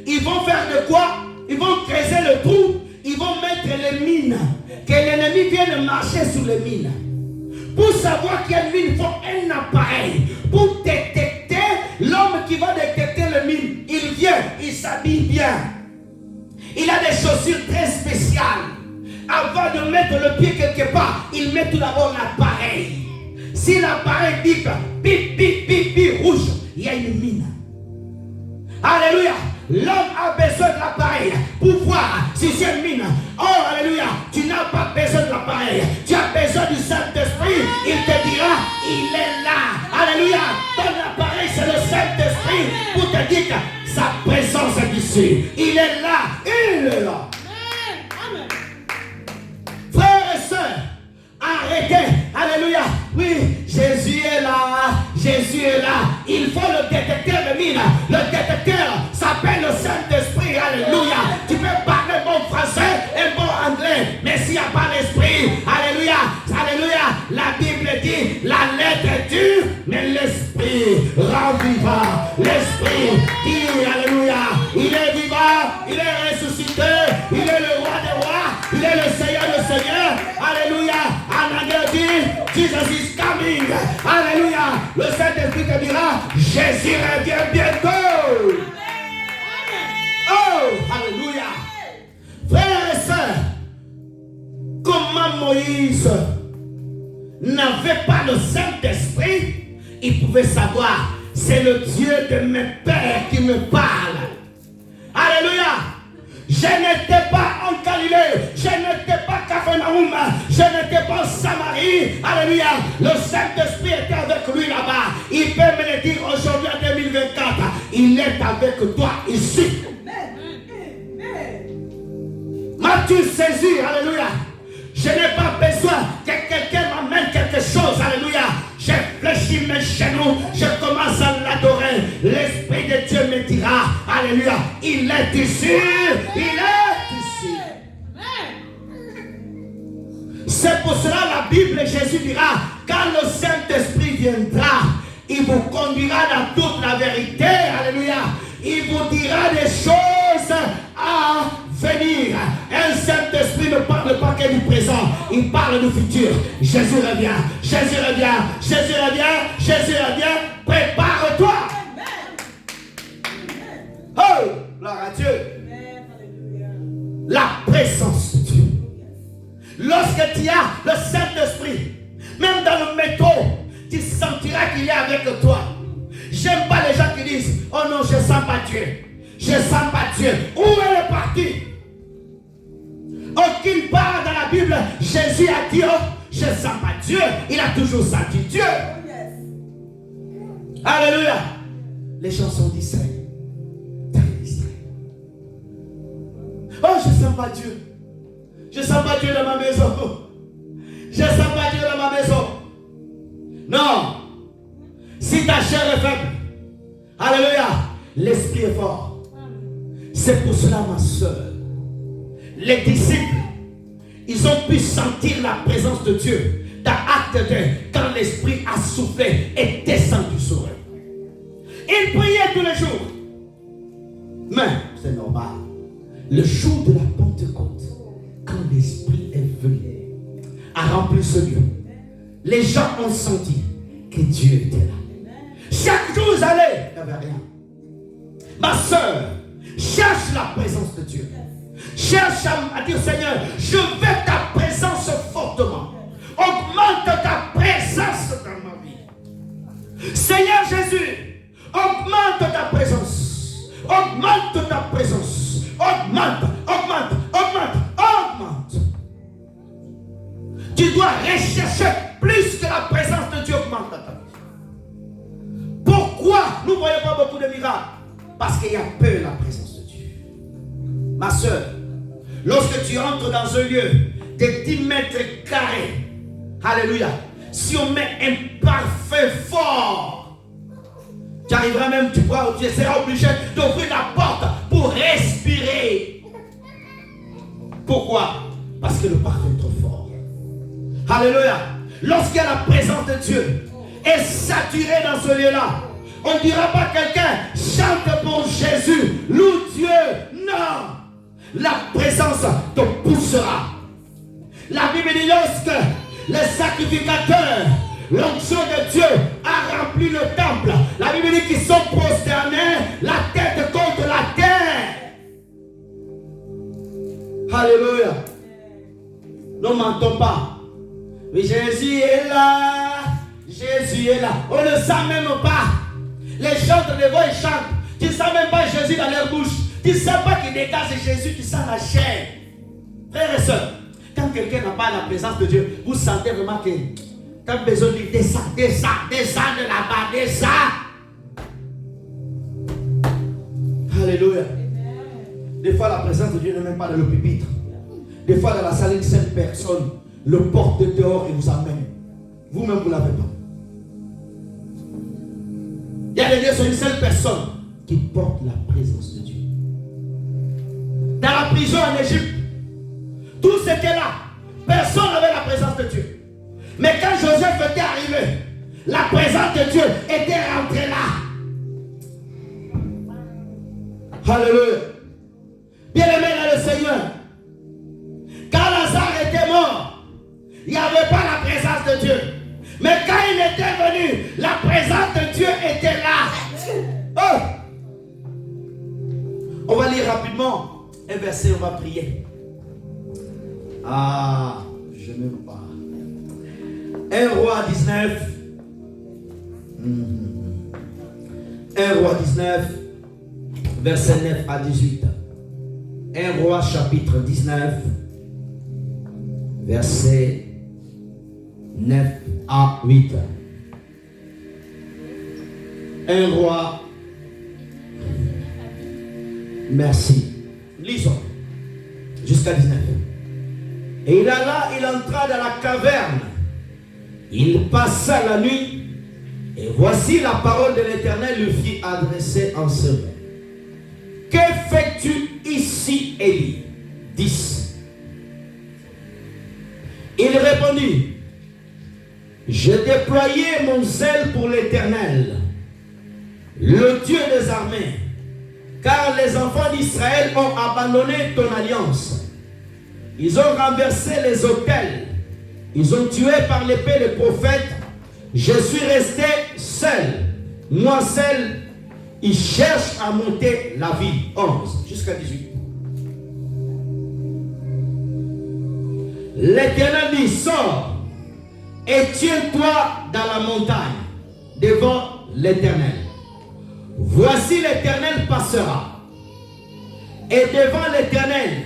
ils vont faire de quoi? Ils vont creuser le trou, ils vont mettre les mines. Que l'ennemi vienne marcher sur les mines. Pour savoir qu'il y a une mine, il faut un appareil. Pour détecter, l'homme qui va détecter les mines, il vient, il s'habille bien. Il a des chaussures très spéciales. Avant de mettre le pied quelque part, il met tout d'abord l'appareil. Si l'appareil bip, bip, bip, bip, bip, rouge, il y a une mine. Alléluia. L'homme a besoin de l'appareil pour voir si c'est une mine. Oh, alléluia. Tu n'as pas besoin de l'appareil. Tu as besoin du Saint-Esprit. Il te dira, il est là. Alléluia. Ton appareil, c'est le Saint-Esprit pour te dire que sa présence est ici. Il est là. Il est là. Frères et sœurs, arrêtez. Alléluia. Oui, Jésus est là. Jésus est là. Il faut le détecteur de mine. Le détecteur s'appelle le Saint-Esprit. Alléluia. Tu peux parler bon français et bon anglais. Mais s'il n'y a pas l'esprit, alléluia. Alléluia. La Bible dit, la lettre est dure, mais l'esprit rend vivant. L'esprit dit, alléluia. Il est vivant. Il est ressuscité. Il est le roi des rois. Il est le Seigneur des seigneurs. Alléluia. En anglais dit, Jesus is coming. Alléluia. Le Saint-Esprit te dira, Jésus revient bientôt. Oh, alléluia. Frères et sœurs, comment Moïse n'avait pas le Saint-Esprit, il pouvait savoir, c'est le Dieu de mes pères qui me parle. Alléluia. Je n'étais pas en Galilée, je n'étais pas à Capharnaüm, je n'étais pas en Samarie. Alléluia. Le Saint-Esprit était avec lui là-bas. Il peut me le dire aujourd'hui en 2024. Il est avec toi ici. M'as-tu saisi? Alléluia. Je n'ai pas besoin que quelqu'un m'amène quelque chose. Alléluia. Je fléchis mes genoux, je commence à l'adorer. L'Esprit de Dieu me dira, alléluia, il est ici, il est ici. C'est pour cela la Bible, Jésus dira, quand le Saint-Esprit viendra, il vous conduira dans toute la vérité, alléluia. Il vous dira des choses à venir. Un Saint-Esprit ne parle pas que du présent, il parle du futur. Jésus revient, Jésus revient, Jésus revient, Jésus revient. Prépare-toi. Oh, gloire à Dieu. La présence de Dieu. Lorsque tu as le Saint-Esprit, même dans le métro, tu sentiras qu'il est avec toi. J'aime pas les gens qui disent, oh non, je ne sens pas Dieu. Je ne sens pas Dieu. Où elle est partie? Aucune part dans la Bible, Jésus a dit, oh, je ne sens pas Dieu. Il a toujours senti Dieu. Alléluia. Les gens sont distraits. Oh, je ne sens pas Dieu. Je ne sens pas Dieu dans ma maison. Je ne sens pas Dieu dans ma maison. Non. Si ta chair est faible, alléluia, l'esprit est fort. C'est pour cela, ma soeur, les disciples, ils ont pu sentir la présence de Dieu dans Acte 2 quand l'esprit a soufflé et descendu sur eux. Ils priaient tous les jours. Mais c'est normal. Le jour de la Pentecôte, quand l'esprit est venu à remplir ce lieu, les gens ont senti que Dieu était là. Chaque jour vous allez, il n'y avait rien. Ma soeur, cherche la présence de Dieu. Cherche à dire, Seigneur, je veux ta présence fortement. Augmente ta présence dans ma vie. Seigneur Jésus, augmente ta présence. Augmente ta présence. Augmente, augmente, augmente, augmente. Tu dois rechercher plus que la présence de Dieu augmente ta vie. Pourquoi nous ne voyons pas beaucoup de miracles? Parce qu'il y a peu la présence de Dieu. Ma soeur, lorsque tu entres dans un lieu de 10 mètres carrés, alléluia, si on met un parfum fort, tu arriveras même, tu seras obligé d'ouvrir la porte pour respirer. Pourquoi? Parce que le parfum est trop fort. Alléluia. Lorsqu'il y a la présence de Dieu est saturée dans ce lieu-là, on ne dira pas quelqu'un chante pour Jésus, loue Dieu. Non. La présence te poussera. La Bible dit lorsque les sacrificateurs, l'onction de Dieu a rempli le temple, la Bible dit qu'ils sont prosternés, la tête contre la terre. Alléluia. Ne mentons pas. Mais Jésus est là. Jésus est là. On ne sent même pas. Les chanteurs de voix, ils chantent. Tu ne sens même pas Jésus dans leur bouche. Tu ne sens pas qu'ils dégagent Jésus, tu sens la chair. Frères et sœurs, quand quelqu'un n'a pas la présence de Dieu, vous sentez vraiment que tu as besoin de descendre, descendre de là-bas, descendre. Alléluia. Des fois, la présence de Dieu n'est même pas dans le pupitre. Des fois, dans la salle, une seule personne le porte dehors et vous amène. Vous-même, vous ne l'avez pas. Il y a des lieux sur une seule personne qui porte la présence de Dieu. Dans la prison en Égypte, tout ce était là. Personne n'avait la présence de Dieu. Mais quand Joseph était arrivé, la présence de Dieu était rentrée là. Alléluia. Bien-aimé dans le Seigneur, quand Lazare était mort, il n'y avait pas la présence de Dieu. Mais quand il était venu, la présence de Dieu était là. Oh! On va lire rapidement un verset, on va prier. Ah, je n'aime pas. 1 Roi 19. 1 Roi 19, verset 9 à 18. 1 Roi chapitre 19, verset 9 à 8. 1 Roi. Merci. Lisons. Jusqu'à 19. Et il alla, il entra dans la caverne. Il passa la nuit. Et voici la parole de l'Éternel lui fit adresser en ce moment. Que fais-tu ici, Élie? 10. Il répondit, j'ai déployé mon zèle pour l'Éternel, le Dieu des armées, car les enfants d'Israël ont abandonné ton alliance. Ils ont renversé les autels. Ils ont tué par l'épée les prophètes. Je suis resté seul. Moi seul, ils cherchent à monter la ville. 11 jusqu'à 18. L'Éternel dit, sors et tiens-toi dans la montagne devant l'Éternel. Voici l'Éternel passera. Et devant l'Éternel,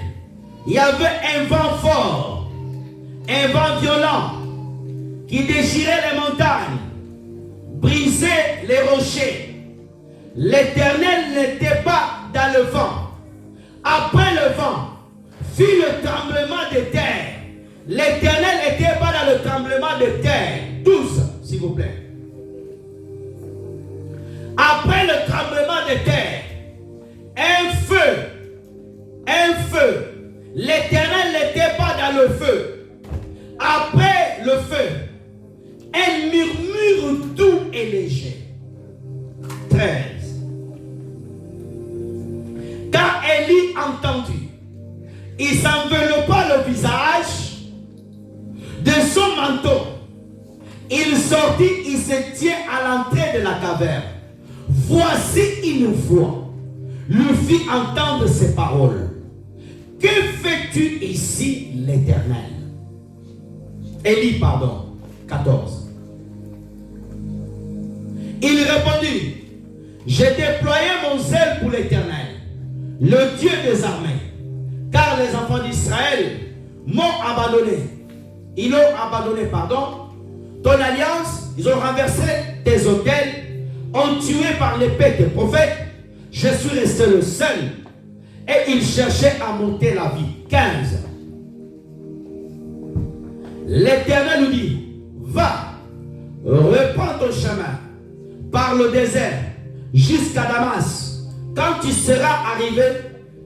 il y avait un vent fort, un vent violent, qui déchirait les montagnes, brisait les rochers. L'Éternel n'était pas dans le vent. Après le vent, fit le tremblement de terre. L'Éternel n'était pas dans le tremblement de terre. 12, s'il vous plaît. Après le tremblement de terre, un feu. L'Éternel n'était pas dans le feu. Après le feu, un murmure doux et léger. 13. Quand Élie entendit, il s'enveloppa le visage de son manteau. Il sortit, il se tient à l'entrée de la caverne. Voici une voix lui fit entendre ces paroles. Que fais-tu ici, l'Éternel? Élie, pardon, 14. Il répondit, j'ai déployé mon zèle pour l'Éternel, le Dieu des armées, car les enfants d'Israël m'ont abandonné. Ils l'ont abandonné, pardon. Ton alliance, ils ont renversé tes autels, ont tué par l'épée tes prophètes. Je suis resté le seul. Et ils cherchaient à monter la vie. 15. L'Éternel nous dit, va, reprends ton chemin par le désert jusqu'à Damas. Quand tu seras arrivé,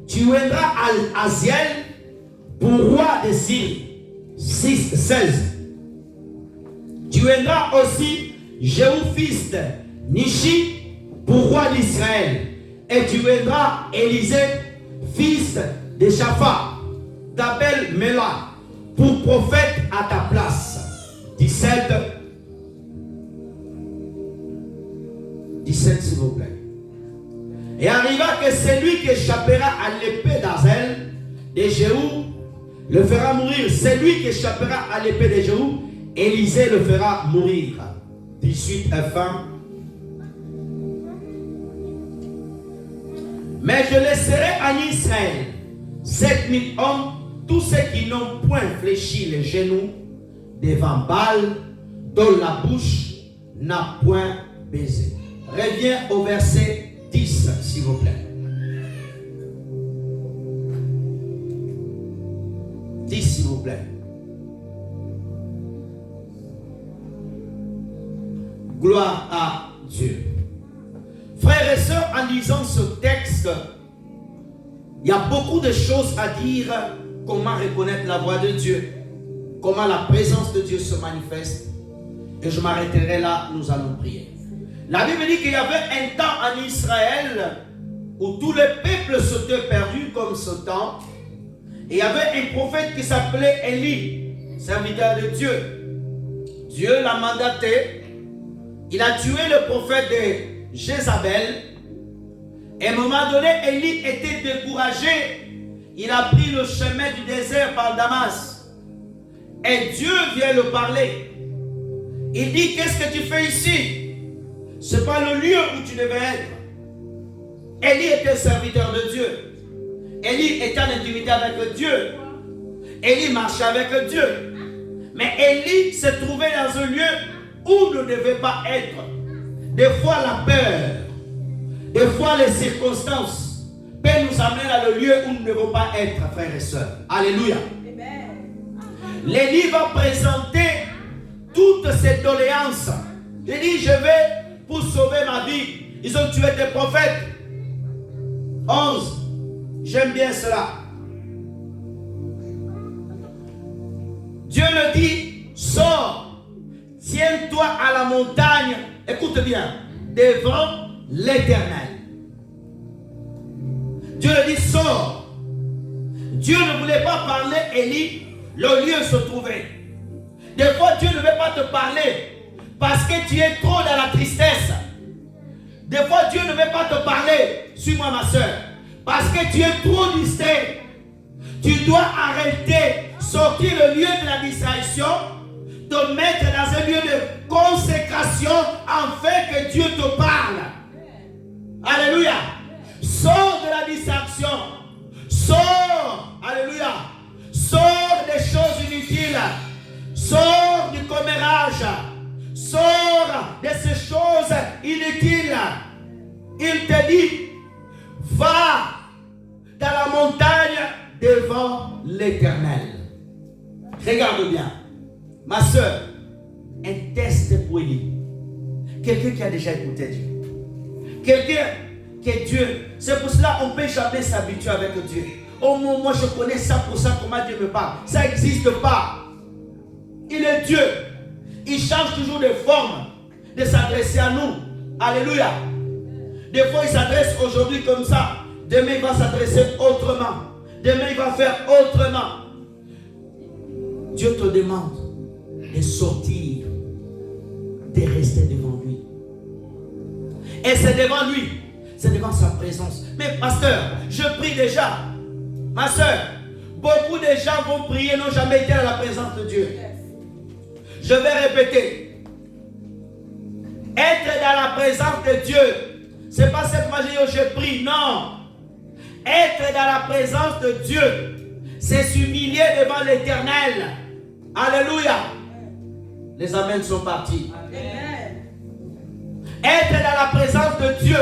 tu viendras à Hazaël pour roi de Syrie. 16. Tu viendras aussi Jéhu fils de Nishi pour roi d'Israël. Et tu viendras Élisée fils de Shaphat d'Abel Méla pour prophète à ta place. 17 s'il vous plaît. Et arriva que celui qui échappera à l'épée d'Hazaël de Jéhu le fera mourir. Celui qui échappera à l'épée de Jéhu, Élisée le fera mourir. 18 F1. Mais je laisserai en Israël 7000 hommes, tous ceux qui n'ont point fléchi les genoux devant Baal, dont la bouche n'a point baisé. Reviens au verset 10, s'il vous plaît. 10, s'il vous plaît. Gloire à Dieu. Frères et sœurs, en lisant ce texte, il y a beaucoup de choses à dire. Comment reconnaître la voix de Dieu, comment la présence de Dieu se manifeste. Et je m'arrêterai là, nous allons prier. La Bible dit qu'il y avait un temps en Israël où tous les peuples s'étaient perdus comme ce temps. Et il y avait un prophète qui s'appelait Élie, serviteur de Dieu. Dieu l'a mandaté. Il a tué le prophète de Jézabel. Et à un moment donné, Élie était découragé. Il a pris le chemin du désert par Damas. Et Dieu vient le parler. Il dit, qu'est-ce que tu fais ici? Ce n'est pas le lieu où tu devais être. Élie était serviteur de Dieu. Élie était en intimité avec Dieu. Élie marchait avec Dieu. Mais Élie se trouvait dans un lieu où il ne devait pas être. Des fois la peur, des fois les circonstances peut nous amener dans le lieu où nous ne devons pas être, frères et sœurs. Alléluia. L'élie va présenter toutes ses doléances. Il dit, je vais pour sauver ma vie. Ils ont tué des prophètes. 11. J'aime bien cela. Dieu le dit, sors, tiens-toi à la montagne, écoute bien, devant l'Éternel. Dieu le dit, sors. Dieu ne voulait pas parler Élie, le lieu se trouvait. Des fois, Dieu ne veut pas te parler parce que tu es trop dans la tristesse. Des fois, Dieu ne veut pas te parler, suis-moi ma soeur, parce que tu es trop distrait. Tu dois arrêter, sortir le lieu de la distraction, te mettre dans un lieu de consécration afin que Dieu te parle. Alléluia. Sors de la distraction. Sors, alléluia. Sors des choses inutiles. Sors du commérage. voyage. Sors de ces choses inutiles. Il te dit, va dans la montagne devant l'Éternel. Regarde bien. Ma soeur, un test pour lui. Quelqu'un qui a déjà écouté Dieu. Quelqu'un qui est Dieu. C'est pour cela qu'on ne peut jamais s'habituer avec Dieu. Oh moi je connais ça pour ça, comment Dieu me parle. Ça n'existe pas. Il est Dieu. Il change toujours de forme de s'adresser à nous. Alléluia. Des fois il s'adresse aujourd'hui comme ça. Demain il va s'adresser autrement. Demain il va faire autrement. Dieu te demande de sortir, de rester devant lui. Et c'est devant lui, c'est devant sa présence. Mais pasteur, je prie déjà. Ma soeur, beaucoup de gens vont prier, n'ont jamais été à la présence de Dieu. Je vais répéter. Être dans la présence de Dieu, c'est pas simplement dire je prie, non. Être dans la présence de Dieu, c'est s'humilier devant l'Éternel. Alléluia. Les amens sont partis. Amen. Être dans la présence de Dieu,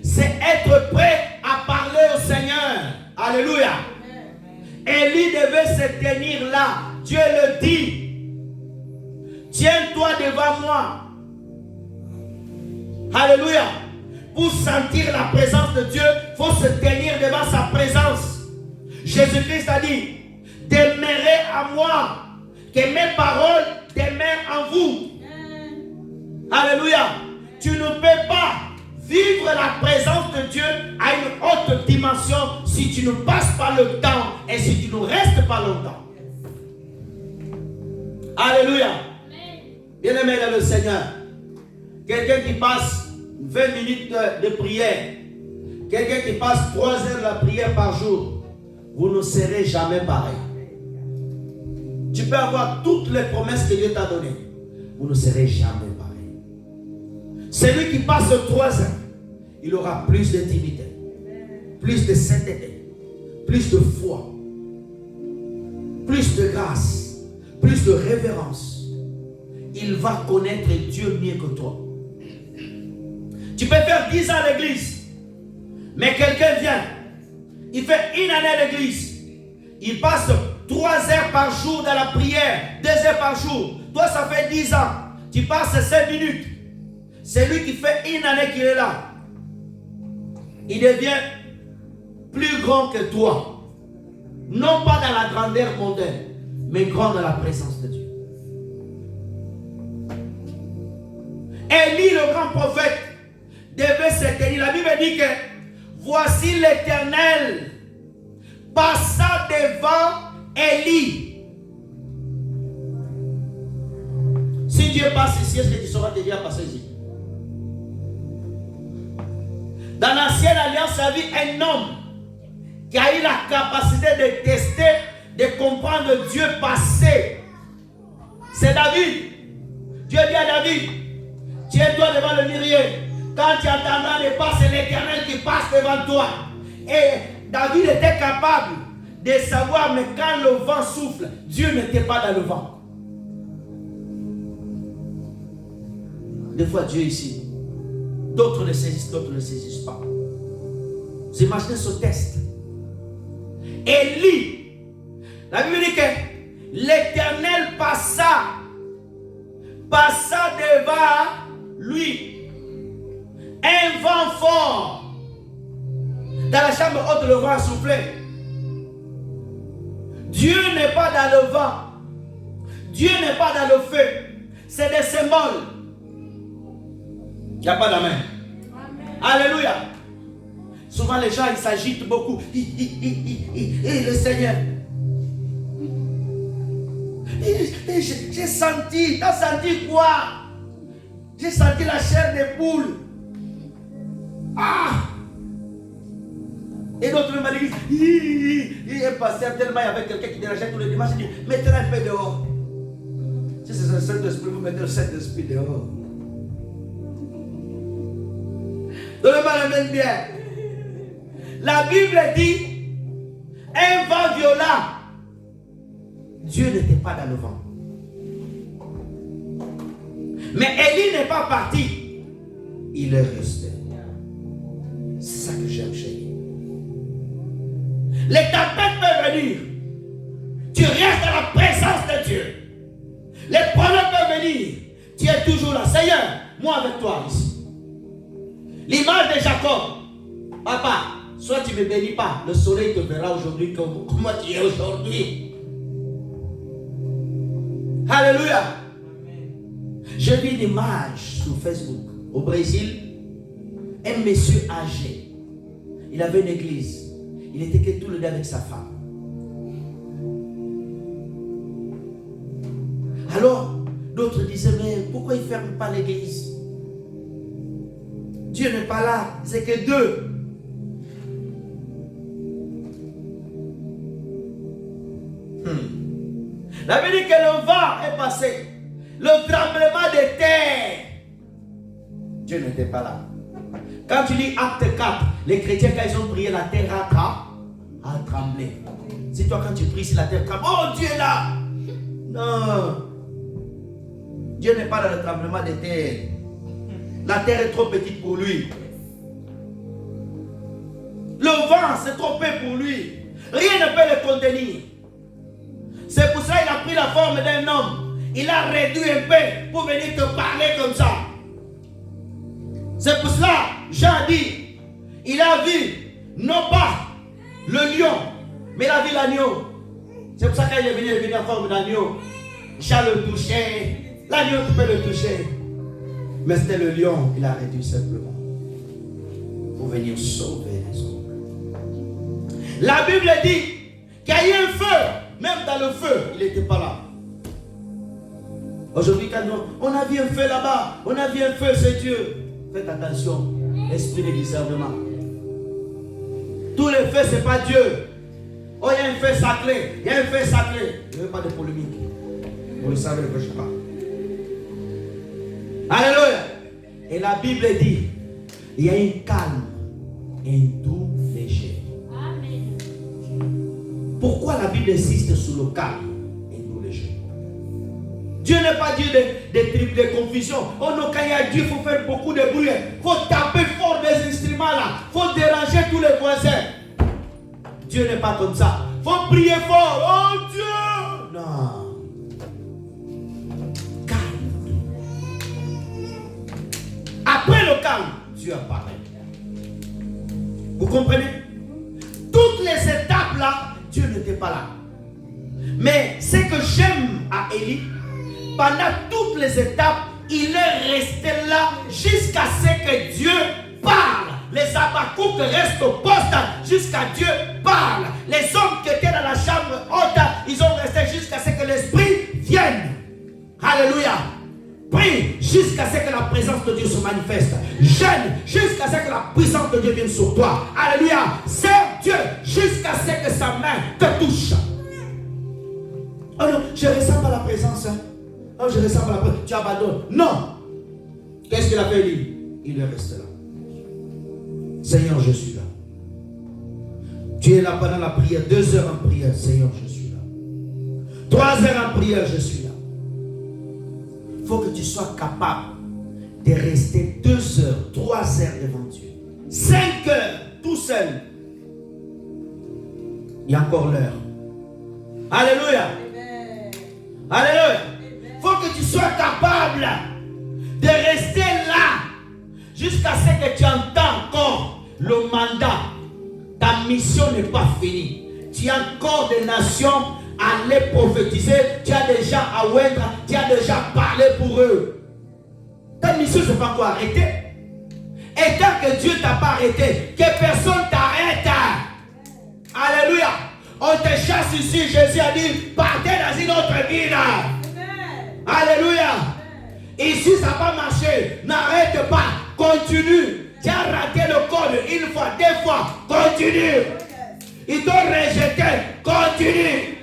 c'est être prêt à parler au Seigneur. Alléluia. Élie devait se tenir là. Dieu le dit. Tiens-toi devant moi. Alléluia. Pour sentir la présence de Dieu, il faut se tenir devant sa présence. Jésus-Christ a dit, demeurez à moi, que mes paroles demeurent en vous. Alléluia. Tu ne peux pas vivre la présence de Dieu à une haute dimension si tu ne passes pas le temps et si tu ne restes pas longtemps. Alléluia. Bien-aimé dans le Seigneur, quelqu'un qui passe 20 minutes de prière, quelqu'un qui passe 3 heures de la prière par jour, vous ne serez jamais pareil. Tu peux avoir toutes les promesses que Dieu t'a données, vous ne serez jamais pareil. Celui qui passe 3 heures, il aura plus d'intimité, plus de sainteté, plus de foi, plus de grâce, plus de révérence. Il va connaître Dieu mieux que toi. Tu peux faire 10 ans à l'église, mais quelqu'un vient, il fait 1 année à l'église, il passe 3 heures par jour dans la prière, 2 heures par jour. Toi, ça fait 10 ans, tu passes 5 minutes. C'est lui qui fait 1 année qu'il est là. Il devient plus grand que toi. Non pas dans la grandeur mondaine, mais grand dans la présence de Dieu. Élie, le grand prophète, devait se tenir. La Bible dit que voici l'Éternel passa devant Élie. Si Dieu passe ici, est-ce que tu sauras déjà passer ici? Dans l'ancienne alliance, il y avait un homme qui a eu la capacité de tester, de comprendre Dieu passer. C'est David. Dieu dit à David, tiens-toi devant le mirier. Quand tu entendras les pas, c'est l'Éternel qui passe devant toi. Et David était capable de savoir, mais quand le vent souffle, Dieu n'était pas dans le vent. Des fois, Dieu est ici. D'autres le saisissent, d'autres ne le saisissent pas. Vous imaginez ce test. Élie, la Bible dit que l'Éternel passa devant lui. Un vent fort. Dans la chambre haute, le vent a soufflé. Dieu n'est pas dans le vent. Dieu n'est pas dans le feu. C'est des symboles. Il n'y a pas d'amen. Alléluia. Souvent les gens ils s'agitent beaucoup. Et le Seigneur. J'ai senti. T'as senti quoi? J'ai senti la chair des poules. Ah! Et d'autres même à l'église. Il est passé tellement avec quelqu'un qui dérangeait tous les dimanches. Il dit mettez un peu dehors. Si c'est le Saint-Esprit, vous mettez le Saint-Esprit dehors. Donnez-moi la main bien. La Bible dit un vent violent. Dieu n'était pas dans le vent. Mais Élie n'est pas parti. Il est resté. C'est ça que j'aime chez lui. Les tempêtes peuvent venir. Tu restes dans la présence de Dieu. Les problèmes peuvent venir. Tu es toujours là. Seigneur, moi avec toi ici. L'image de Jacob. Papa, soit tu ne me bénis pas, le soleil te verra aujourd'hui comment tu es aujourd'hui. Alléluia. J'ai vu une image sur Facebook au Brésil. Un monsieur âgé. Il avait une église. Il était que tout le temps avec sa femme. Alors, d'autres disaient, mais pourquoi il ne ferme pas l'église? Dieu n'est pas là, c'est que deux. La Bible dit que le vent est passé, le tremblement de terre. Dieu n'était pas là. Quand tu lis Acte 4, les chrétiens, quand ils ont prié, la terre a tremblé. Si toi, quand tu pries, si la terre tremble, oh Dieu est là. Non. Dieu n'est pas dans le tremblement de terre. La terre est trop petite pour lui. Le vent, c'est trop peu pour lui. Rien ne peut le contenir. C'est pour ça qu'il a pris la forme d'un homme. Il a réduit un peu pour venir te parler comme ça. C'est pour cela, Jean dit, il a vu, non pas le lion, mais il a vu l'agneau. C'est pour ça qu'il est venu en forme d'agneau. Jean le touchait. L'agneau, tu peux le toucher. Mais c'était le lion qu'il a réduit simplement pour venir sauver les hommes. La Bible dit qu'il y a eu un feu. Même dans le feu, il n'était pas là. Aujourd'hui, quand on a vu un feu là-bas, on a vu un feu, c'est Dieu. Faites attention, esprit de discernement. Tous les feux, ce n'est pas Dieu. Oh, il y a un feu sacré. Il y a un feu sacré. Il n'y a pas de polémique. Vous le savez de quoi je parle. Alléluia. Et la Bible dit, il y a un calme, un doux léger. Amen. Pourquoi la Bible insiste sur le calme et le doux léger? Dieu n'est pas Dieu de confusion. Oh non, quand il y a Dieu, il faut faire beaucoup de bruit. Il faut taper fort des instruments là. Il faut déranger tous les voisins. Dieu n'est pas comme ça. Il faut prier fort. Oh Dieu! Non. Après le calme, Dieu a parlé. Vous comprenez? Toutes les étapes là, Dieu n'était pas là. Mais ce que j'aime à Élie, pendant toutes les étapes, il est resté là jusqu'à ce que Dieu parle. Les Habakkuk restent au poste jusqu'à Dieu parle. Les hommes qui étaient dans la chambre haute, ils ont resté jusqu'à ce que l'Esprit vienne. Alléluia. Prie jusqu'à ce que la présence de Dieu se manifeste. Jeûne jusqu'à ce que la puissance de Dieu vienne sur toi. Alléluia. Sers Dieu jusqu'à ce que sa main te touche. Oh non, je ne ressens pas la présence. Oh, je ne ressens pas la présence. Tu abandonnes. Non. Qu'est-ce qu'il a fait lui? Il est resté là. Seigneur, je suis là. Tu es là pendant la prière. 2 heures en prière. Seigneur, je suis là. 3 heures en prière. Je suis là. Il faut que tu sois capable de rester 2 heures, 3 heures devant Dieu. 5 heures, tout seul. Il y a encore l'heure. Alléluia. Amen. Alléluia. Il faut que tu sois capable de rester là jusqu'à ce que tu entends encore le mandat. Ta mission n'est pas finie. Tu as encore des nations à les prophétiser. Tu as déjà à oindre. Tu as déjà parlé pour eux. Ta mission ne s'est pas encore arrêtée. Et tant que Dieu ne t'a pas arrêté, que personne t'arrête. Alléluia. On te chasse ici. Jésus a dit, partez dans une autre ville. Alléluia. Ici, ça n'a pas marché. N'arrête pas. Continue. Tu as raté le code 1 fois, 2 fois. Continue. Ils t'ont rejeté. Continue.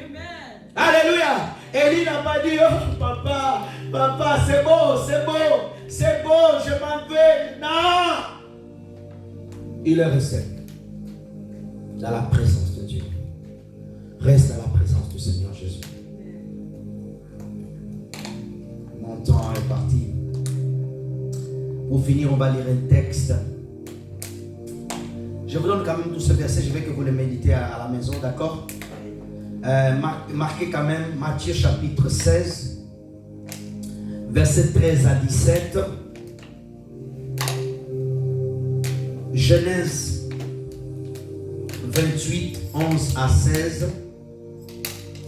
Alléluia. Élie n'a pas dit, oh papa, papa, c'est bon, je m'en vais. Non. Il est resté dans la présence de Dieu. Reste dans la présence du Seigneur Jésus. Mon temps est parti. Pour finir, on va lire un texte. Je vous donne quand même tout ce verset, je veux que vous le méditez à la maison, d'accord? Marquez quand même Matthieu chapitre 16, verset 13 à 17. Genèse 28, 11 à 16.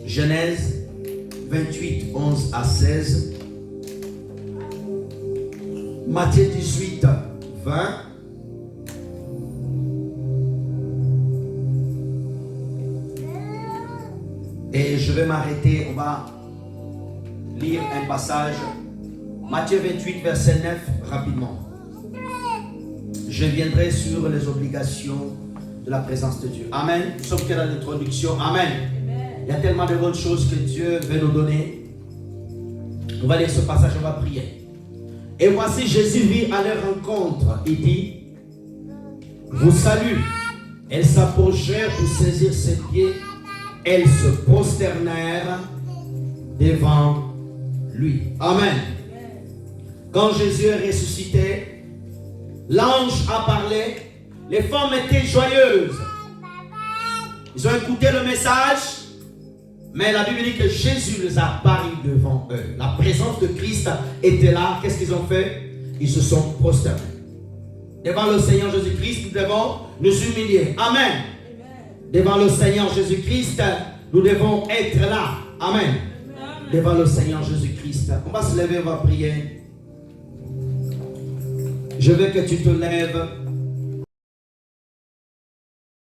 Genèse 28, 11 à 16. Matthieu 18, 20. Et je vais m'arrêter, on va lire un passage. Matthieu 28, verset 9, rapidement. Je viendrai sur les obligations de la présence de Dieu. Amen. Nous sommes que dans l'introduction. Amen. Il y a tellement de bonnes choses que Dieu veut nous donner. On va lire ce passage, on va prier. Et voici Jésus vit à leur rencontre. Il dit, vous salue. Elles s'approchèrent pour saisir ses pieds. Elles se prosternèrent devant lui. Amen. Quand Jésus est ressuscité, l'ange a parlé. Les femmes étaient joyeuses. Ils ont écouté le message. Mais la Bible dit que Jésus les a apparus devant eux. La présence de Christ était là. Qu'est-ce qu'ils ont fait? Ils se sont prosternés. Devant le Seigneur Jésus-Christ, nous devons nous humilier. Amen. Devant le Seigneur Jésus-Christ, nous devons être là. Amen. Devant le Seigneur Jésus-Christ. On va se lever, on va prier. Je veux que tu te lèves.